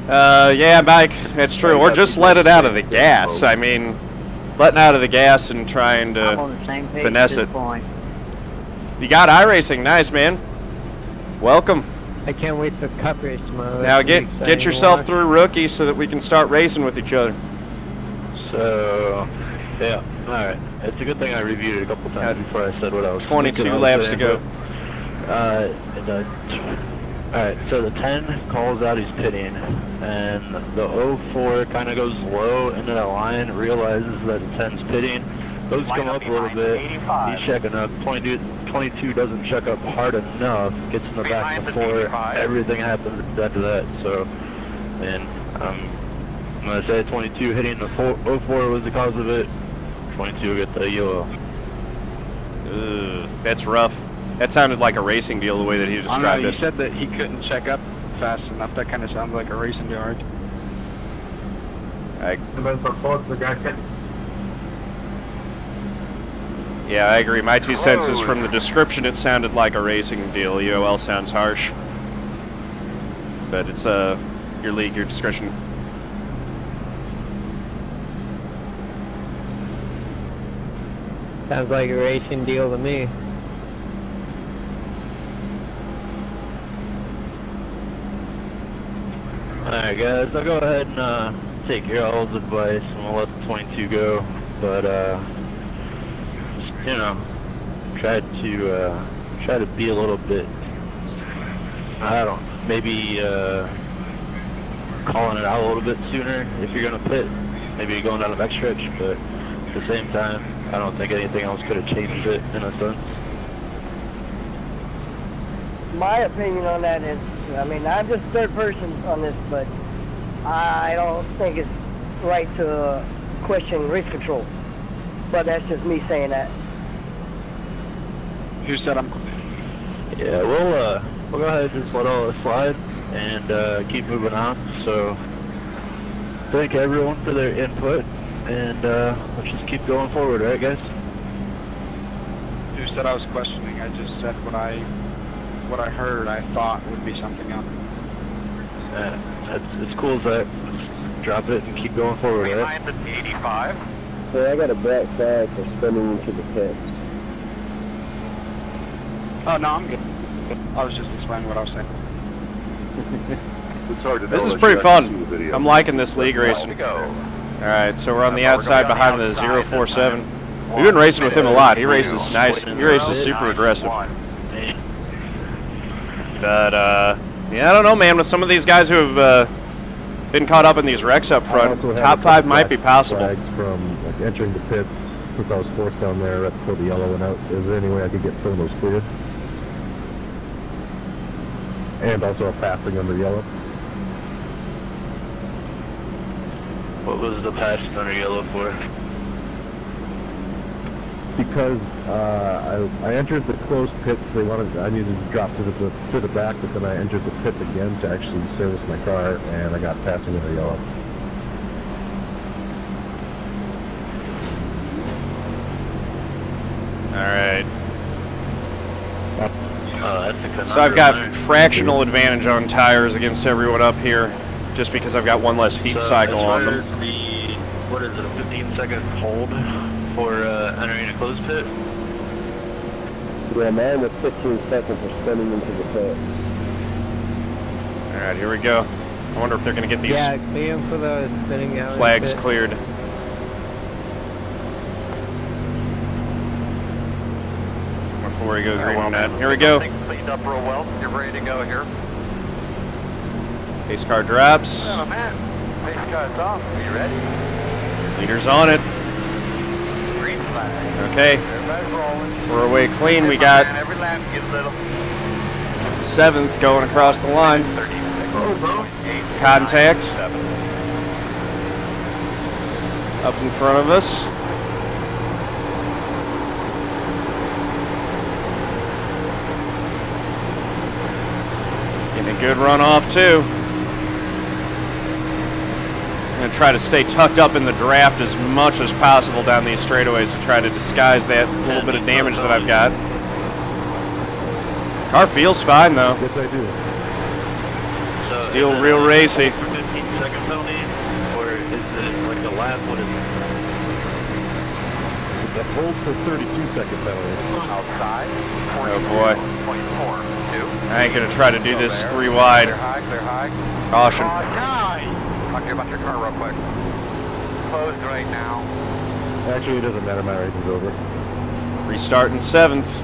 Yeah, Mike, that's true. Or just let it out of the gas. I mean, letting out of the gas and trying to finesse it. You got iRacing, nice, man. Welcome. I can't wait for Cup race tomorrow. Now get yourself through rookie so that we can start racing with each other. So, yeah, all right. It's a good thing I reviewed it a couple times before I said what I was 22 laps to go. All right, so the 10 calls out he's pitting, and the 04 kind of goes low into that line, realizes that the 10's pitting, goes come up a little bit, he's checking up, 22 doesn't check up hard enough, gets in the back before everything happens after that, so, and I'm going to say 22 hitting the 04 was the cause of it, 22 will get the yellow. That's rough. That sounded like a racing deal the way that he described it. He said that he couldn't check up fast enough. That kind of sounds like a racing deal, right? Yeah, I agree. My 2 cents is from the description it sounded like a racing deal. UOL sounds harsh. But it's your league, your discretion. Sounds like a racing deal to me. Alright guys, I'll go ahead and take your all's advice and we'll let the 22 go, but just, you know, try to be a little bit, I don't know, maybe calling it out a little bit sooner if you're going to pit, maybe going down the back stretch, but at the same time, I don't think anything else could have changed it in a sense. My opinion on that is, I mean, I'm just third person on this, but I don't think it's right to question race control. But that's just me saying that. Who said I'm... Yeah, we'll go ahead and just let all this slide and keep moving on. So, thank everyone for their input, and let's just keep going forward, right, guys? Who said I was questioning? I just said what I heard I thought would be something else. It's cool, Zach. Just drop it and keep going forward, right? Behind the 85. So I got a black flag for spinning into the pits. Oh, no, I'm good. I was just explaining what I was saying. It's hard to know. This is pretty fun. I'm liking this league racing. Alright, so we're on the outside behind the 047. We've been racing with him a lot. He races nice. He races super aggressive. But, yeah, I don't know, man. With some of these guys who have been caught up in these wrecks up front, top 5 might be possible. From like, entering the pits, since I was forced down there right before the yellow went out, is there any way I could get some of those cleared? And also a passing under yellow. What was the passing under yellow for? Because I entered the closed pits. I needed to drop to the back, but then I entered the pit again to actually service my car, and I got passing under yellow. All right. So I've got fractional advantage on tires against everyone up here, just because I've got one less heat cycle on them. What is it, a 15-second hold for entering a closed pit? Yeah, mine was 15 seconds for spinning into the pit. All right, here we go. I wonder if they're going to get these for the spinning out flags cleared. Before we go green on that. Here we go. Cleaned up real well. You're ready to go here. Pace car drops. Oh, man. Pace car's off. Are you ready? Leader's on it. Green flag. Okay. Everybody's rolling. We're away clean. We got Every lap gets little. 7th going across the line. Contact. Up in front of us. Getting a good run off too. I'm going to try to stay tucked up in the draft as much as possible down these straightaways to try to disguise that little bit of damage that I've got. Car feels fine though. Yes, I do. Still real racy. 15-second penalty, or is it like a lap? What is it? It's a hold for 32-second penalty. Outside. Oh boy. 24. 2. I ain't gonna try to do this 3 wide. Clear high, clear high. Caution. Talk to you about your car real quick. Closed right now. Actually, it doesn't matter. My race is over. Restart in 7th.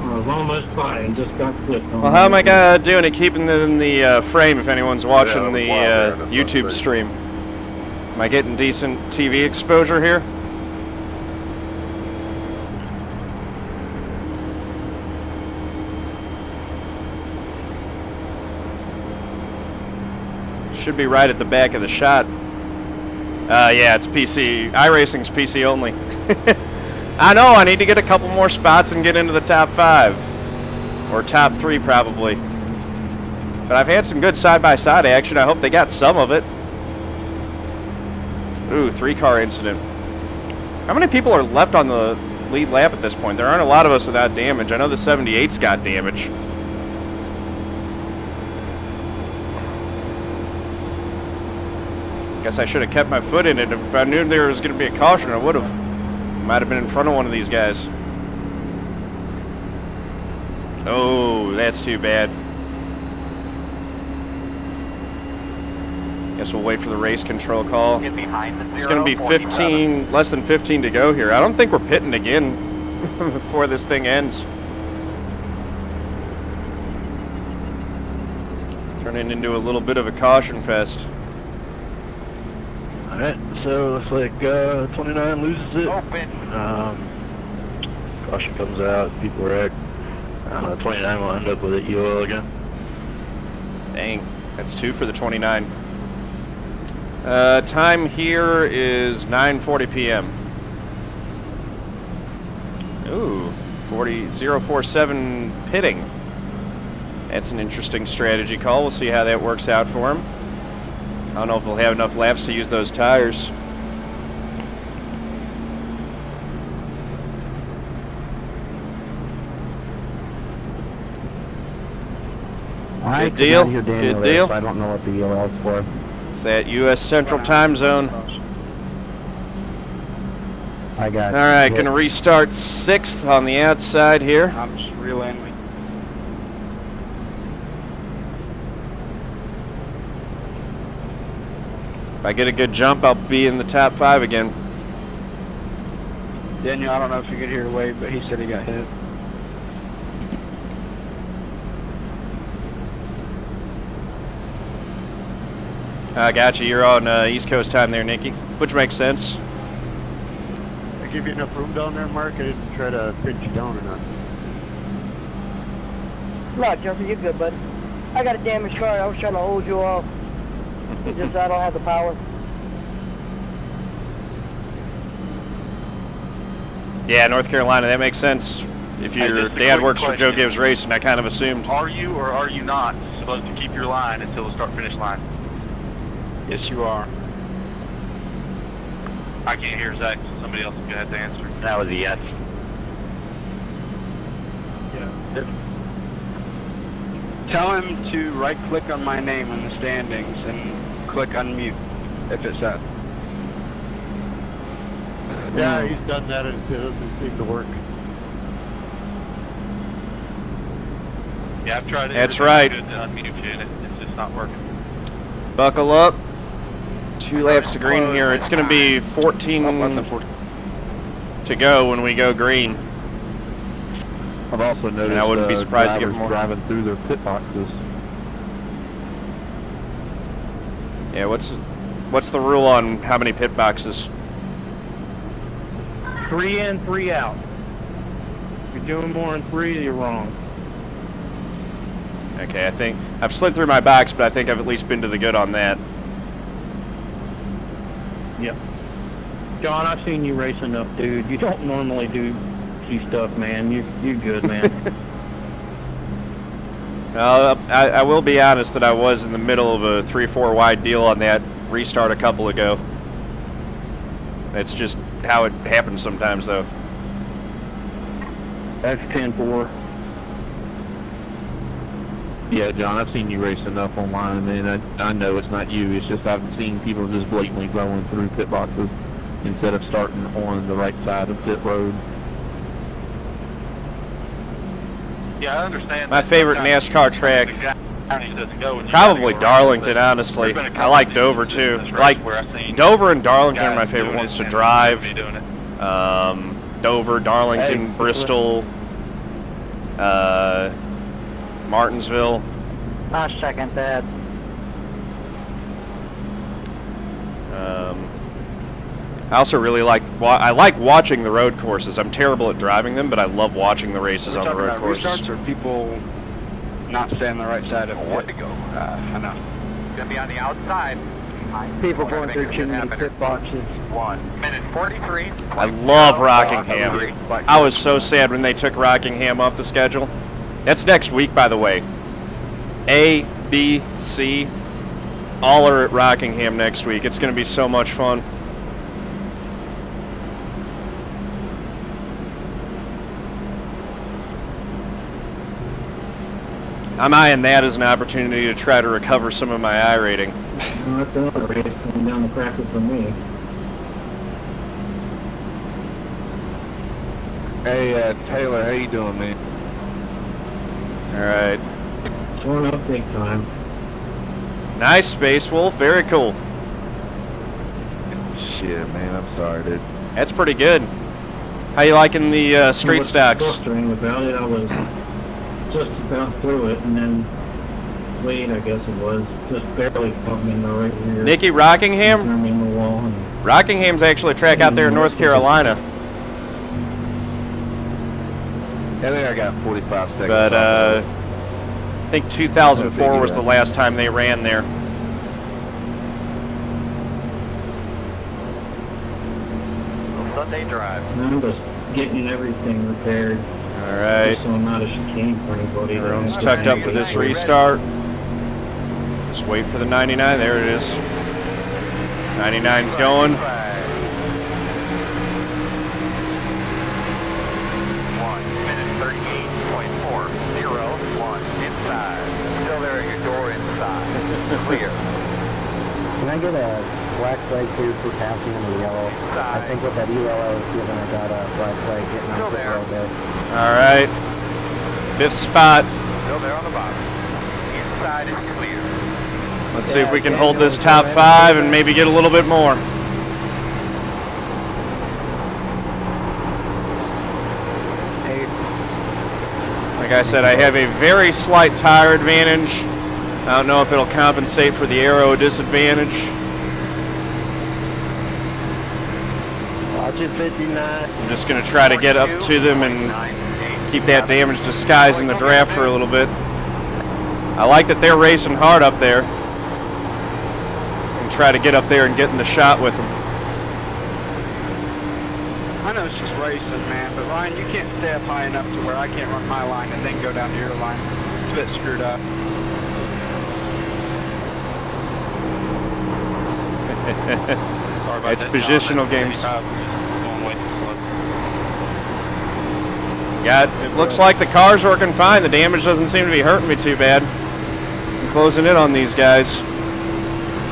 I was almost by and just got clipped on. Well, how am I doing at keeping it in the frame if anyone's watching the YouTube stream? Am I getting decent TV exposure here? Should be right at the back of the shot. Yeah, it's PC. iRacing's PC only. I know, I need to get a couple more spots and get into the top 5. Or top 3, probably. But I've had some good side-by-side action. I hope they got some of it. Ooh, 3-car incident. How many people are left on the lead lap at this point? There aren't a lot of us without damage. I know the 78's got damage. Guess I should have kept my foot in it. If I knew there was going to be a caution, I would have. Might have been in front of one of these guys. Oh, that's too bad. Guess we'll wait for the race control call. It's going to be 15, less than 15 to go here. I don't think we're pitting again before this thing ends. Turning into a little bit of a caution fest. Alright, so looks like 29 loses it. Caution comes out, people wreck. 29 will end up with it UL again. Dang, that's 2 for the 29. Time here is 9:40 p.m. Ooh, 047 pitting. That's an interesting strategy call. We'll see how that works out for him. I don't know if he'll have enough laps to use those tires. Good deal. Good deal. I don't know what the ELL is for. It's that U.S. Central Time Zone. I got it. All right, going to restart 6th on the outside here. I'm just relaying. If I get a good jump, I'll be in the top 5 again. Daniel, I don't know if you could hear Wade, but he said he got hit. I got you. You're on East Coast time there, Nikki, which makes sense. I give you enough room down there, Mark? I didn't try to pinch you down or not. No, Jeffrey, you're good, bud. I got a damaged car. I was trying to hold you off. It's just I don't have the power. Yeah, North Carolina, that makes sense. If your dad works for Joe Gibbs Racing, I kind of assumed. Are you or are you not supposed to keep your line until the start-finish line? Yes, you are. I can't hear Zach, so somebody else is going to have to answer. That was a yes. Yeah. Tell him to right-click on my name in the standings and click unmute if it's set. Yeah, he's done that and it doesn't seem to work. Yeah, I've tried it. That's right. Good to unmute you, and it's just not working. Buckle up. 2 laps to green here. It's going to be 14 to go when we go green. I've also noticed and I wouldn't be surprised to get more driving through their pit boxes. Yeah, what's the rule on how many pit boxes? 3 in, 3 out. If you're doing more than 3, you're wrong. Okay, I think I've slid through my box, but I think I've at least been to the good on that. Yep. John, I've seen you race enough, dude. You don't normally do stuff, man. You're good, man. I will be honest that I was in the middle of a 3-4 wide deal on that restart a couple ago. That's just how it happens sometimes, though. That's 10-4. Yeah, John, I've seen you race enough online, man. I know it's not you. It's just I've seen people just blatantly going through pit boxes instead of starting on the right side of pit road. Yeah, I understand. My favorite NASCAR track, probably Darlington, honestly. I like Dover too. Like Dover and Darlington are my favorite ones to drive. Dover, Darlington, Bristol, Martinsville. I'll second that. I also really like watching the road courses. I'm terrible at driving them, but I love watching the races on the road courses. Restarts or people not staying on the right side of Where to go? I know. Gonna be on the outside. People going through too many pit boxes. 1 minute 43. I love Rockingham. I was so sad when they took Rockingham off the schedule. That's next week, by the way. A, B, C, all are at Rockingham next week. It's going to be so much fun. I'm eyeing that as an opportunity to try to recover some of my I rating. Well, that's another race coming down the practice for me. Hey, Taylor, how you doing, man? All right. Showing up big time. Nice, Space Wolf. Very cool. Shit, man, I'm sorry, dude. That's pretty good. How you liking the street stocks? About it, I was just about through it, and then Wade, I guess it was, just barely caught me in the right rear. Nicky, Rockingham? The wall and Rockingham's actually a track out there in North Carolina. I think I got 45 seconds. But I think 2004 was the last time they ran there. Sunday drive. I'm just getting everything repaired. All right. So I'm not a chicane for anybody. Everyone's tucked up for this restart. Just wait for the 99. There it is. 99's going. 1 minute 38.401 inside. Still there at your door inside. Clear. Can I get a black flag too for passing in the yellow? I think with that ELO I was given, I got a black flag getting on the road there. All right. 5th spot. Still there on the bottom. Inside is clear. Let's see if we can hold this top 5 and maybe get a little bit more. Like I said, I have a very slight tire advantage. I don't know if it'll compensate for the aero disadvantage. Watch it 59. I'm just going to try to get up to them and keep that damage disguised in the draft for a little bit. I like that they're racing hard up there. And try to get up there and get in the shot with them. I know it's just racing, man, but Ryan, you can't stay up high enough to where I can't run my line and then go down to your line. It's a bit screwed up. It's positional games. Yeah, it looks like the car's working fine. The damage doesn't seem to be hurting me too bad. I'm closing in on these guys.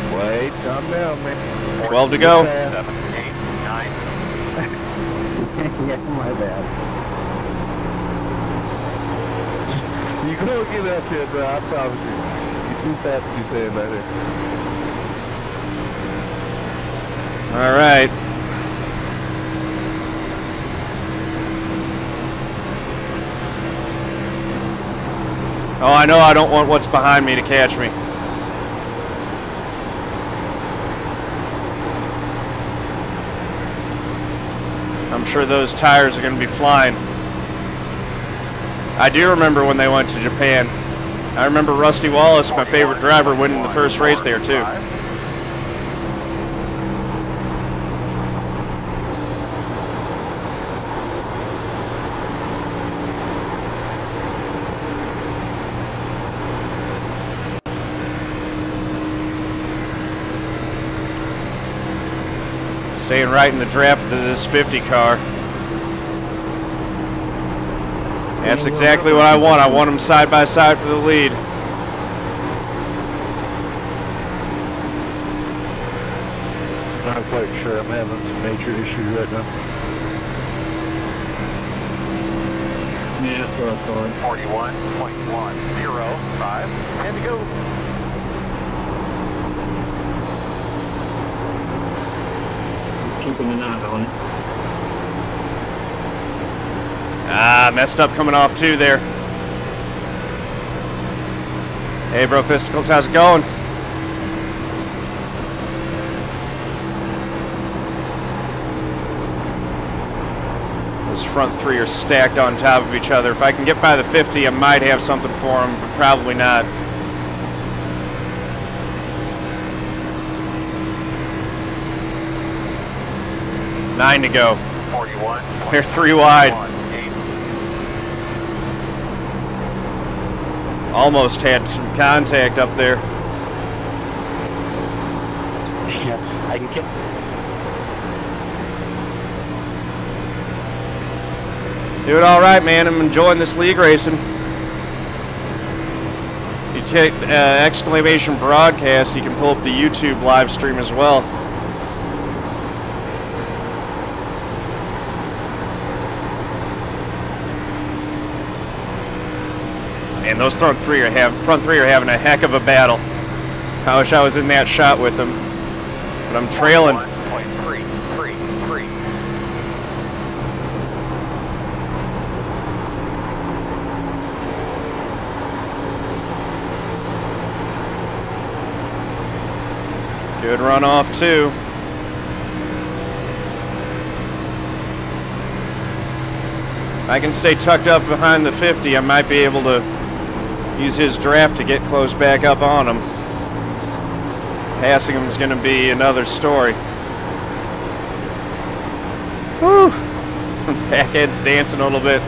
Wait, calm down, man. 12 to go. 7, 8, 9. Yeah, my bad. You can go get up here, bro. I promise you. You're too fast to be saying that here. All right. Oh, I know I don't want what's behind me to catch me. I'm sure those tires are going to be flying. I do remember when they went to Japan. I remember Rusty Wallace, my favorite driver, winning the first race there too. Staying right in the draft of this 50 car. That's exactly what I want. I want them side by side for the lead. Not quite sure. I'm having some major issues right now. Yeah, that's what I thought. 41.105. And to go. Keeping an eye on it. Ah, messed up coming off too there. Hey, bro, Fisticles, how's it going? Those front three are stacked on top of each other. If I can get by the 50, I might have something for them, but probably not. Nine to go. 41. They're 3 wide. Almost had some contact up there. Yeah, I can get. Doing all right, man. I'm enjoying this league racing. You take exclamation broadcast, you can pull up the YouTube live stream as well. And those front three are having a heck of a battle. I wish I was in that shot with them, but I'm trailing. 1.333. Good runoff too. If I can stay tucked up behind the 50, I might be able to use his draft to get close back up on him. Passing him is going to be another story. Whew. Backhead's dancing a little bit.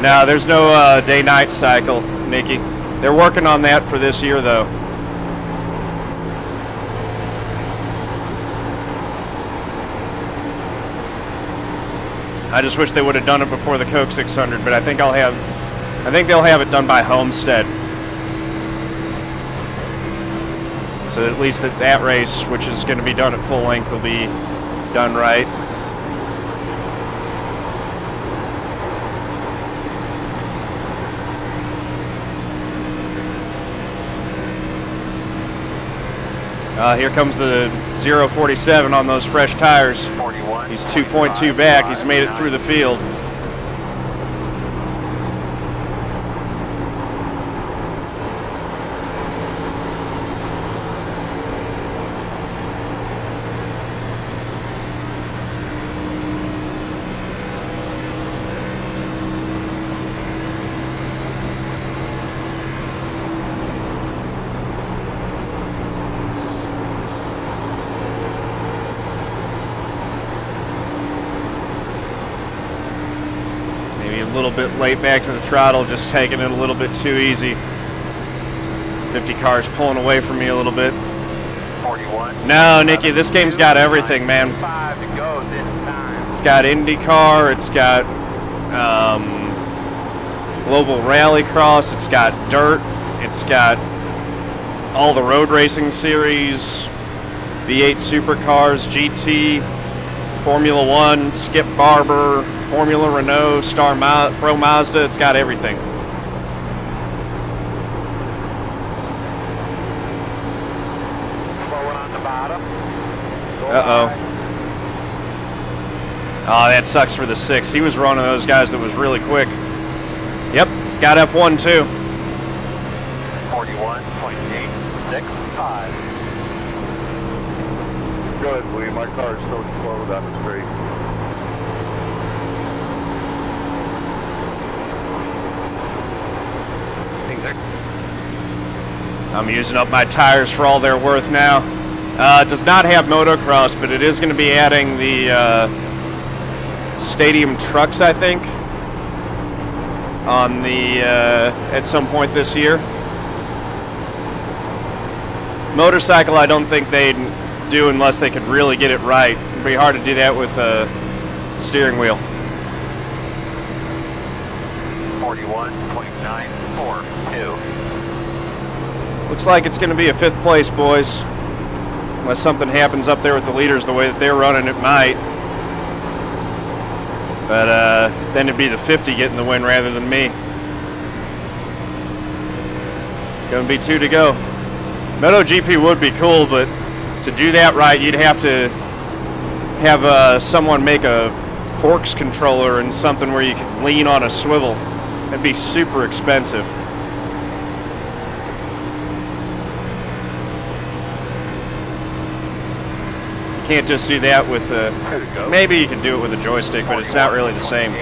No, there's no day-night cycle, Nikki. They're working on that for this year, though. I just wish they would have done it before the Coke 600, but I think they'll have it done by Homestead. So at least that race, which is going to be done at full length, will be done right. Here comes the 047 on those fresh tires. He's 2.2 back. He's made it through the field. A little bit late back to the throttle, just taking it a little bit too easy. 50 cars pulling away from me a little bit. 41. No, Nikki, this game's got everything, man. 5 to go this time. It's got IndyCar, it's got Global Rallycross, it's got dirt, it's got all the road racing series, V8 supercars, GT, Formula One, Skip Barber, Formula Renault, Pro Mazda, it's got everything. Slowing on the bottom. Uh-oh. Oh, that sucks for the 6. He was one of those guys that was really quick. Yep, it's got F1 too. 41.865. Go ahead, William. My car is so slow down the straight. I'm using up my tires for all they're worth now. It does not have motocross, but it is going to be adding the stadium trucks, I think, on the at some point this year. Motorcycle, I don't think they'd do unless they could really get it right. It'd be hard to do that with a steering wheel. 41.942. Looks like it's going to be a 5th place, boys. Unless something happens up there with the leaders the way that they're running, it might. But then it'd be the 50 getting the win rather than me. Gonna be 2 to go. MotoGP would be cool, but to do that right, you'd have to have someone make a forks controller and something where you could lean on a swivel. That'd be super expensive. You can't just do that with maybe you can do it with a joystick, but it's not really the same. 2,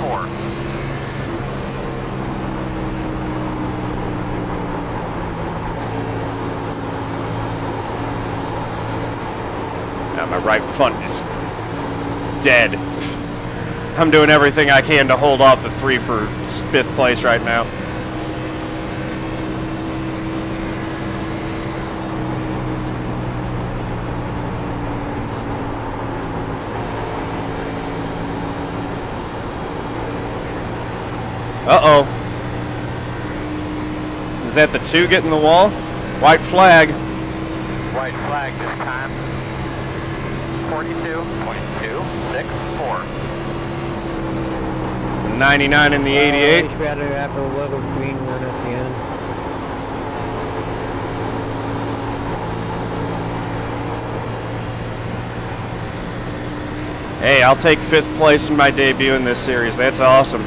4. My right front is dead. I'm doing everything I can to hold off the 3 for 5th place right now. Uh-oh. Is that the 2 getting the wall? White flag. White flag this time. 42.264. It's the 99 and the 88. I'd rather have a little green one at the end. Hey, I'll take 5th place in my debut in this series. That's awesome.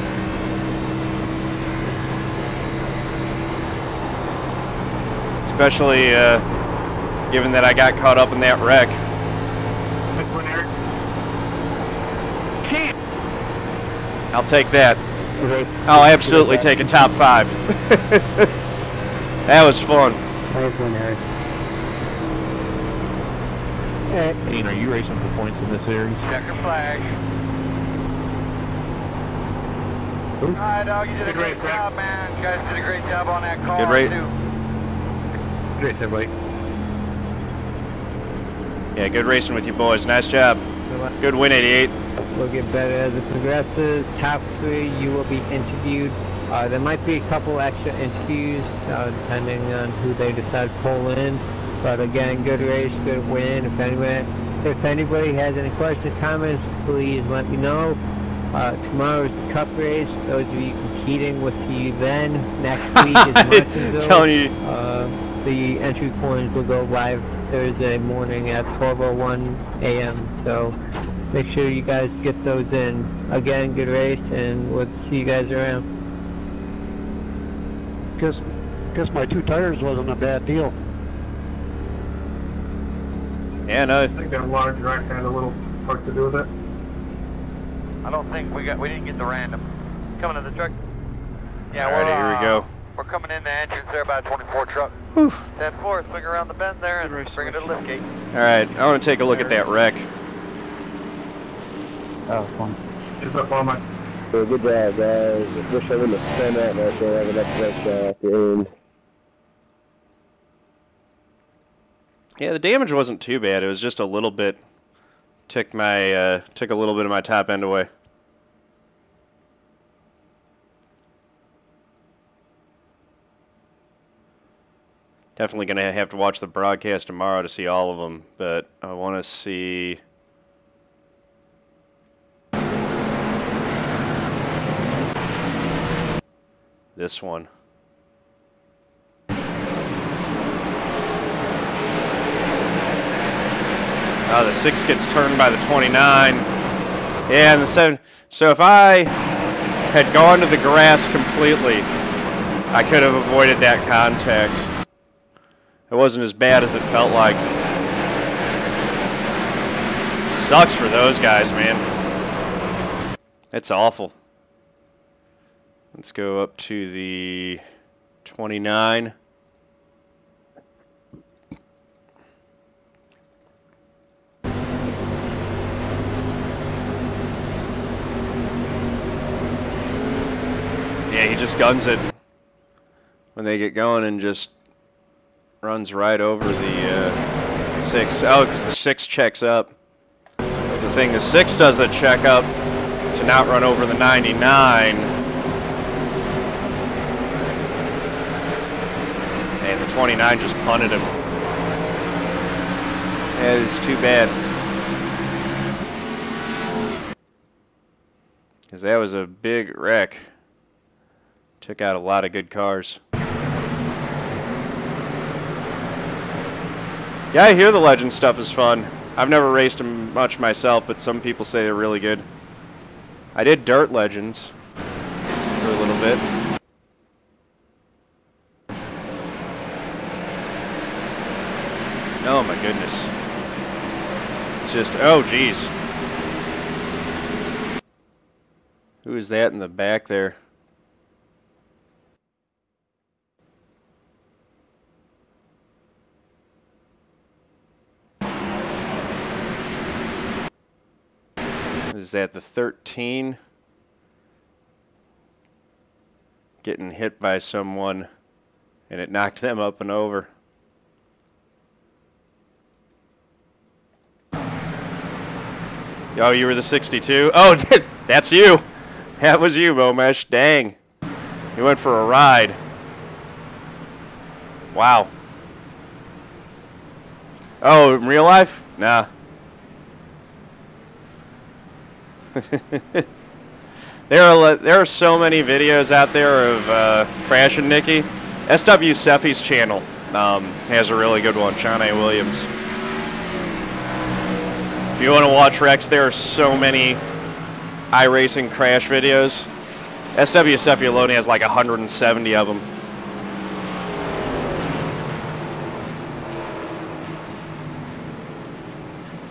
Especially given that I got caught up in that wreck. I'll take that. I'll absolutely take a top 5. That was fun. Nice one, Eric. Dean, are you racing for points in this series? Checker flag. Alright, dog, you did a great job, man. You guys did a great job on that car. Good rate. Great, everybody. Yeah, good racing with you boys. Nice job. Good win, 88. We'll get better as it progresses. Top 3, you will be interviewed. There might be a couple extra interviews depending on who they decide to pull in. But again, good race, good win. If anybody has any questions, comments, please let me know. Tomorrow is the Cup race. Those of you competing, we'll see you then. Next week is Martinsville. Telling you. The entry points will go live Thursday morning at 12:01 a.m. So make sure you guys get those in. Again, good race, and we'll see you guys around. Guess my 2 tires wasn't a bad deal. Yeah, no. I think that large rack had a little part to do with it. I don't think we didn't get the random. Coming to the truck. Yeah, all right, here we go. We're coming in the entrance there by a 24 truck. 10-4, swing around the bend there and bring it to the lift gate. All right, I want to take a look at that wreck. Oh, fun. Good job, guys. Wish I wouldn't have spun out right there. I would have left at the end. Yeah, the damage wasn't too bad. It was just a little bit. Took a little bit of my top end away. Definitely going to have to watch the broadcast tomorrow to see all of them, but I want to see... this one. Oh, the 6 gets turned by the 29. Yeah, and the 7. So if I had gone to the grass completely, I could have avoided that contact. It wasn't as bad as it felt like. It sucks for those guys, man. It's awful. Let's go up to the 29. Yeah, he just guns it when they get going and just runs right over the 6. Oh, because the 6 checks up. That's the thing. The 6 does the check up to not run over the 99. And the 29 just punted him. That is too bad. Because that was a big wreck. Took out a lot of good cars. Yeah, I hear the Legend stuff is fun. I've never raced them much myself, but some people say they're really good. I did Dirt Legends for a little bit. Oh my goodness. It's just, oh geez. Who is that in the back there? Is that the 13? Getting hit by someone and it knocked them up and over. Oh, you were the 62? Oh, that's you. That was you, Momesh. Dang. You went for a ride. Wow. Oh, in real life? Nah. There are so many videos out there of crashing Nikki. SW Seffi's channel has a really good one, Sean A. Williams. If you want to watch wrecks, there are so many iRacing crash videos. SW Seffi alone has like 170 of them.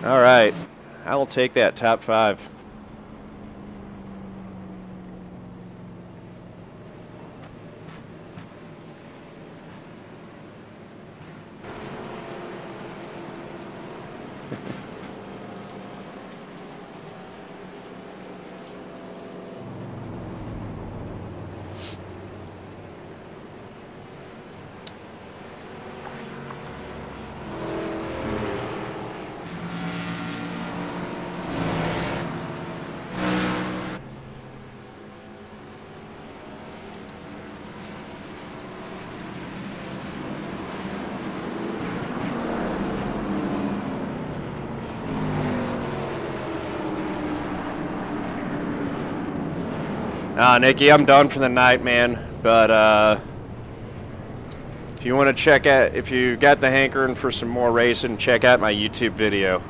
All right, I will take that top 5. Nikki, I'm done for the night, man. But if you want to check out, if you got the hankering for some more racing, check out my YouTube video.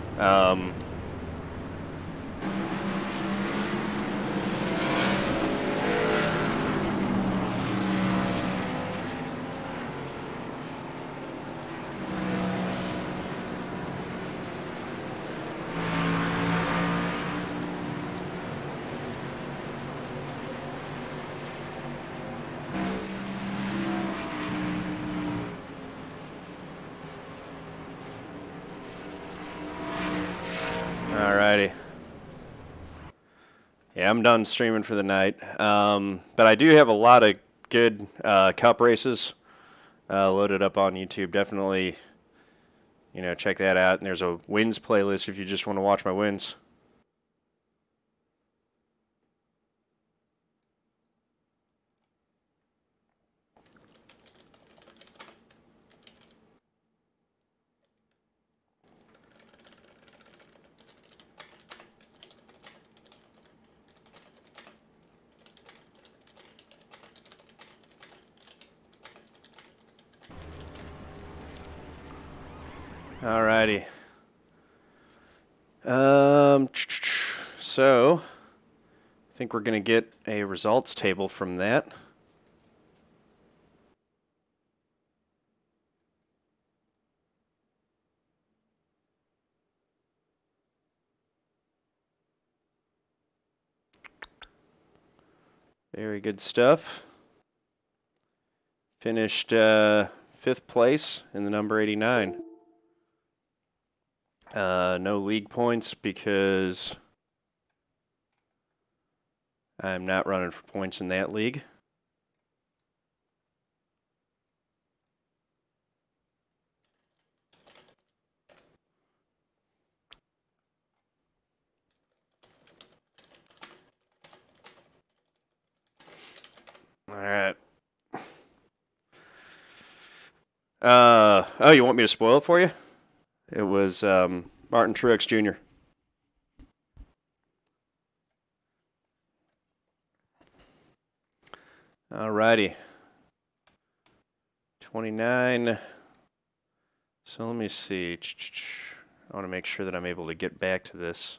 Alrighty. Yeah, I'm done streaming for the night. But I do have a lot of good cup races loaded up on YouTube. Definitely, you know, check that out. And there's a wins playlist if you just want to watch my wins. Alrighty. So I think we're going to get a results table from that. Very good stuff. Finished 5th place in the number 89. No league points because I'm not running for points in that league. All right. Oh, you want me to spoil it for you? It was Martin Truex Jr. Alrighty. 29. So let me see. I want to make sure that I'm able to get back to this.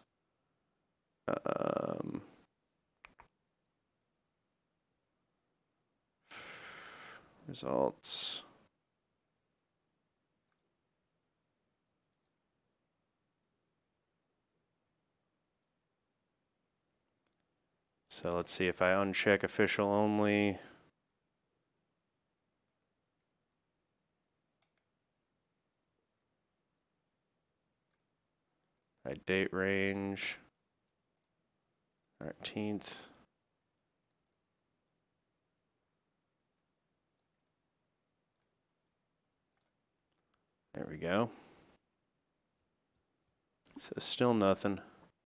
Results. So let's see if I uncheck official only. By date range. 13th. There we go. So still nothing.